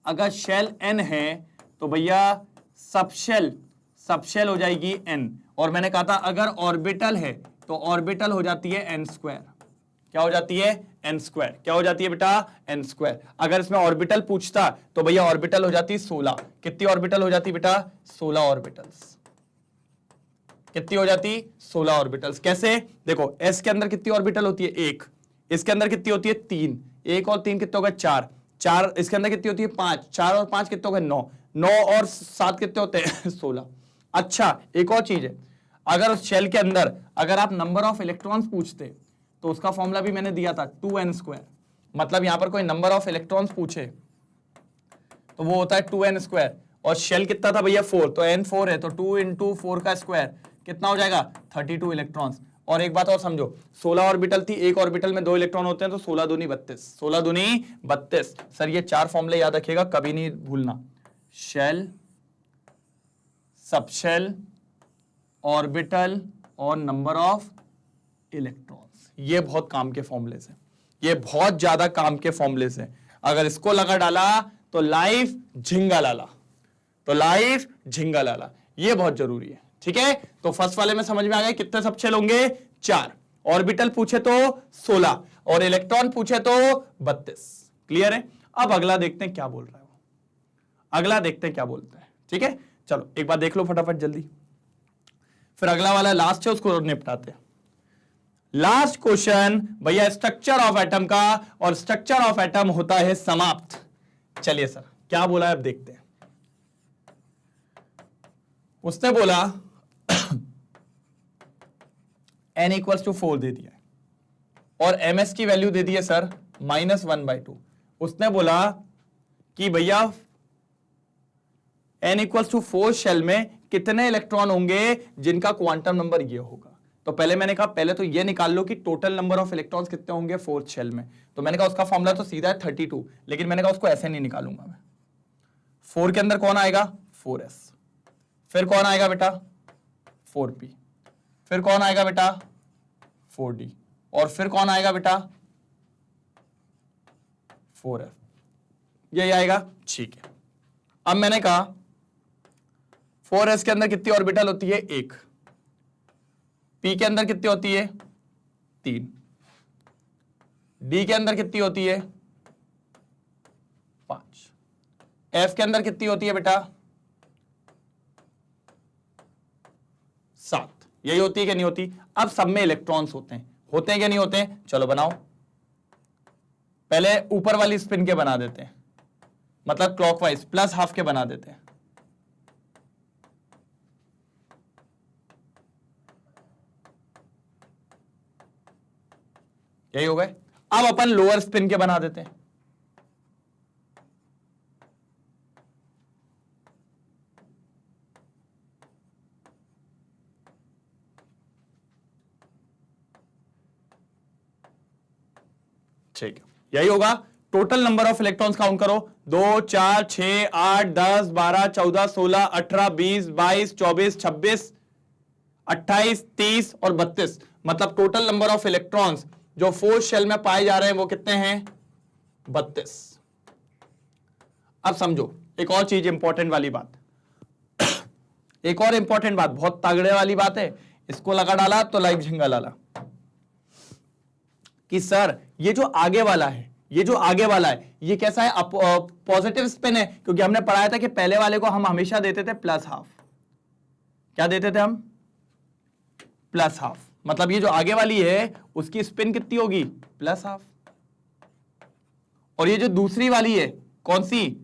अगर शेल n है तो भैया सबशेल हो जाएगी n। और मैंने कहा था अगर ऑर्बिटल है तो ऑर्बिटल हो जाती है n स्क्वायर। क्या हो जाती है? n square. क्या हो जाती है बेटा? n square. अगर इसमें ऑर्बिटल पूछता तो भैया ऑर्बिटल हो जाती 16। कितनी ऑर्बिटल हो जाती बेटा? 16 ऑर्बिटल्स। कितनी हो जाती? 16 ऑर्बिटल्स। कैसे? देखो s के अंदर कितनी ऑर्बिटल होती है? 1। इसके अंदर कितनी होती है? 3। 1 और 3 कितने हो गए? 4। 4 इसके अंदर कितनी होती है? 5। 4 और 5 कितने हो गए? 9। 9 और 7 कितने होते हैं? 16। अच्छा एक और चीज है, अगर उस शेल के अंदर अगर आप नंबर ऑफ इलेक्ट्रॉन्स पूछते तो उसका फॉर्मूला भी मैंने दिया था 2n स्क्वायर। मतलब यहां पर कोई नंबर ऑफ इलेक्ट्रॉन्स पूछे तो वो होता है 2n स्क्वायर। और शेल कितना था भैया? 4, तो n 4 है तो 2 इंटू 4 का स्क्वायर कितना हो जाएगा? 32 इलेक्ट्रॉन्स। और एक बात और समझो, 16 ऑर्बिटल थी, एक ऑर्बिटल में 2 इलेक्ट्रॉन होते हैं तो 16 दूनी 32। 16 दूनी 32। सर ये 4 फॉर्मूले याद रखिएगा, कभी नहीं भूलना। शेल, सबशेल, ऑर्बिटल और नंबर ऑफ इलेक्ट्रॉन्स, ये बहुत काम के फॉर्मूलेस हैं, ये बहुत ज्यादा काम के फॉर्मूलेस हैं। अगर इसको लगा डाला तो लाइफ झिंगा लाला, तो लाइफ झिंगा लाला, ये बहुत जरूरी है। ठीक है, तो फर्स्ट वाले में समझ में आ गया कितने सबशेल होंगे? 4। ऑर्बिटल पूछे तो 16 और इलेक्ट्रॉन पूछे तो 32। क्लियर है? अब अगला देखते हैं क्या बोल रहा है वो, अगला देखते हैं क्या बोलता है। ठीक है, चलो एक बार देख लो फटाफट जल्दी, फिर अगला वाला लास्ट है उसको निपटाते हैं। लास्ट क्वेश्चन भैया स्ट्रक्चर ऑफ एटम का, और स्ट्रक्चर ऑफ एटम होता है समाप्त। चलिए सर क्या बोला है अब देखते हैं। उसने बोला n इक्वल्स टू 4 दे दिया और ms की वैल्यू दे दी है सर -1/2। उसने बोला कि भैया n इक्वल्स टू 4 शेल में कितने इलेक्ट्रॉन होंगे जिनका क्वांटम नंबर ये होगा। तो पहले मैंने कहा पहले तो ये निकाल लो कि टोटल नंबर ऑफ इलेक्ट्रॉन्स कितने होंगे 4th शेल में। तो मैंने कहा उसका फॉर्मूला तो सीधा है 32, लेकिन मैंने कहा उसको ऐसे नहीं निकालूंगा मैं। 4 के अंदर कौन आएगा? 4s। फिर कौन आएगा बेटा? 4p। फिर कौन आएगा बेटा? 4d। और फिर कौन आएगा बेटा? 4f। यही आएगा। ठीक है, अब मैंने कहा 4s के अंदर कितनी ऑर्बिटल होती है? 1। p के अंदर कितनी होती है? 3। d के अंदर कितनी होती है? 5। f के अंदर कितनी होती है बेटा? 7। यही होती है कि नहीं होती? अब सब में इलेक्ट्रॉन्स होते हैं कि नहीं होते हैं? चलो बनाओ, पहले ऊपर वाली स्पिन के बना देते हैं, मतलब क्लॉकवाइज प्लस हाफ के बना देते हैं। यही हो गए। अब अपन लोअर स्पिन के बना देते हैं। ठीक है, यही होगा। Total number of electrons count करो, 2 4 6 8 10 12 14 16 18 20 22 24 26 28 30 और 32, मतलब टोटल नंबर ऑफ इलेक्ट्रॉन्स जो फोर्थ शेल में पाए जा रहे हैं वो कितने हैं? 32। अब समझो एक और चीज, इंपॉर्टेंट वाली बात, एक और इंपॉर्टेंट बात, बहुत तगड़े वाली बात है, इसको लगा डाला तो लाइव झिंगा लाला कि सर ये जो आगे वाला है, ये जो आगे वाला है ये कैसा है? पॉजिटिव स्पिन है, क्योंकि हमने पढ़ाया था कि पहले वाले को हम हमेशा देते थे प्लस हाफ। क्या देते थे हम? Plus half. मतलब ये जो आगे वाली है उसकी स्पिन कितनी होगी? Plus half. और ये जो दूसरी वाली है, कौन सी,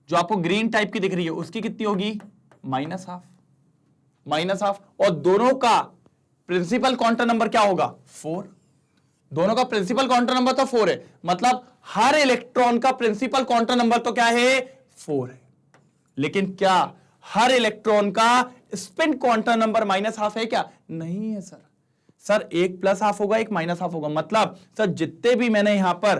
जो आपको ग्रीन टाइप की दिख रही है, उसकी कितनी होगी? Minus half. Minus half. और दोनों का प्रिंसिपल क्वांटम नंबर क्या होगा? 4। दोनों का प्रिंसिपल क्वांटम नंबर तो 4 है, मतलब हर इलेक्ट्रॉन का प्रिंसिपल क्वांटम नंबर तो क्या है? 4 है। लेकिन क्या हर इलेक्ट्रॉन का spin quantum number minus half है क्या? नहीं है सर। सर एक प्लस हाफ होगा, एक माइनस हाफ होगा। मतलब सर जितने भी मैंने यहां पर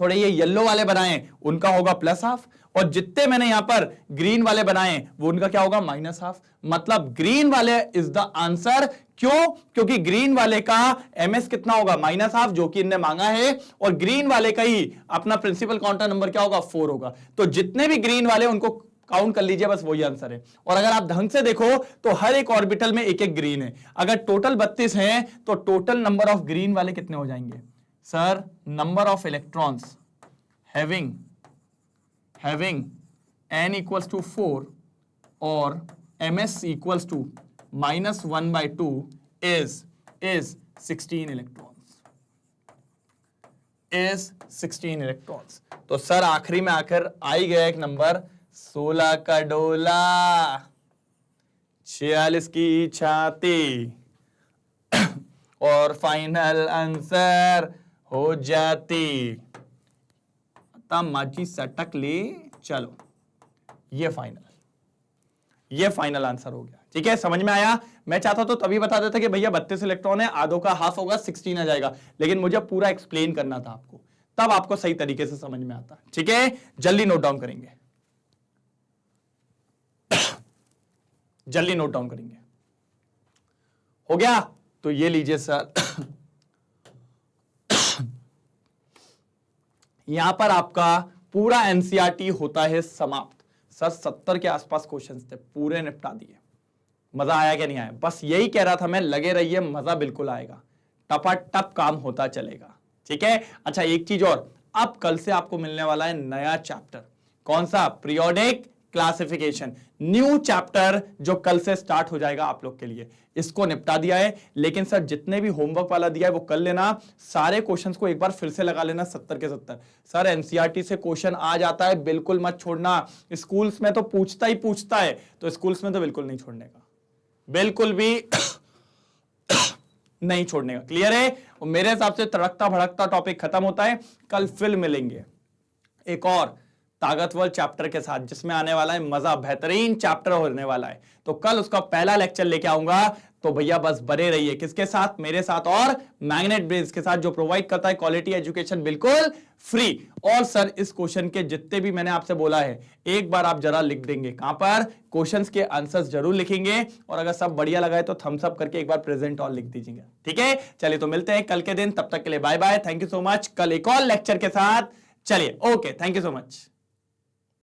थोड़े ये येलो वाले बनाए उनका होगा प्लस हाफ, और जितने मैंने यहां पर ग्रीन वाले बनाए वो उनका क्या होगा? Minus half. मतलब ग्रीन वाले इज द आंसर। क्यों? क्योंकि ग्रीन वाले का एमएस कितना होगा? माइनस हाफ, जो कि इनने मांगा है, और ग्रीन वाले का ही अपना प्रिंसिपल क्वांटम नंबर क्या होगा? 4 होगा। तो जितने भी ग्रीन वाले उनको काउंट कर लीजिए, बस वही आंसर है। और अगर आप ढंग से देखो तो हर एक ऑर्बिटल में एक एक ग्रीन है। अगर टोटल 32 हैं तो टोटल नंबर ऑफ ग्रीन वाले कितने हो जाएंगे? Sir number of electrons having n equals to 4 or ms equals to -1/2 is 16 electrons, is 16 electrons। तो सर आखिरी में आकर आ ही गया एक नंबर, 16 का डोला, 46 की छाती, और फाइनल आंसर हो जाती माची सटक ले। चलो ये फाइनल आंसर हो गया। ठीक है, समझ में आया? मैं चाहता तो तभी बता देता कि भैया 32 इलेक्ट्रॉन है, आधों का हाफ होगा, 16 आ जाएगा, लेकिन मुझे पूरा एक्सप्लेन करना था आपको, तब आपको सही तरीके से समझ में आता। ठीक है, जल्दी नोट डाउन करेंगे, जल्दी नोट डाउन करेंगे। हो गया? तो ये लीजिए सर, यहां पर आपका पूरा एनसीईआरटी होता है समाप्त। सर 70 के आसपास क्वेश्चंस थे, पूरे निपटा दिए। मजा आया क्या नहीं आया? बस यही कह रहा था मैं, लगे रहिए, मजा बिल्कुल आएगा, टपाटप काम होता चलेगा। ठीक है। अच्छा एक चीज और, अब कल से आपको मिलने वाला है नया चैप्टर। कौन सा? पीरियोडिक क्लासिफिकेशन, न्यू चैप्टर जो कल से स्टार्ट हो जाएगा आप लोग के लिए। इसको निपटा दिया है, लेकिन सर जितने भी होमवर्क वाला दिया है वो कर लेना, सारे क्वेश्चंस को एक बार फिर से लगा लेना 70 के 70। सर एनसीईआरटी से क्वेश्चन आ जाता है, बिल्कुल मत छोड़ना। स्कूल्स में तो पूछता ही पूछता है, तो स्कूल्स में तो बिल्कुल नहीं छोड़ने का, बिल्कुल भी नहीं छोड़ने का। क्लियर है? और मेरे हिसाब से तड़कता भड़कता टॉपिक खत्म होता है। कल फिर मिलेंगे एक और ताकतवर चैप्टर के साथ, जिसमें आने वाला है मजा, बेहतरीन चैप्टर होने वाला है। तो कल उसका पहला लेक्चर लेके आऊंगा। तो भैया बस बने रहिए, किसके साथ? मेरे साथ और मैग्नेट ब्रेन्स के साथ, जो प्रोवाइड करता है क्वालिटी एजुकेशन बिल्कुल फ्री। और सर इस क्वेश्चन के जितने भी मैंने आपसे बोला है, एक बार आप जरा लिख देंगे। कहां पर? क्वेश्चंस के आंसर्स जरूर लिखेंगे, और अगर सब बढ़िया लगा है तो थम्स अप करके एक बार प्रेजेंट और लिख दीजिएगा। ठीक है, चलिए तो मिलते हैं कल के दिन, तब तक के लिए bye bye, thank you so much. कल एक और लेक्चर के साथ, चलिए okay, thank you so much.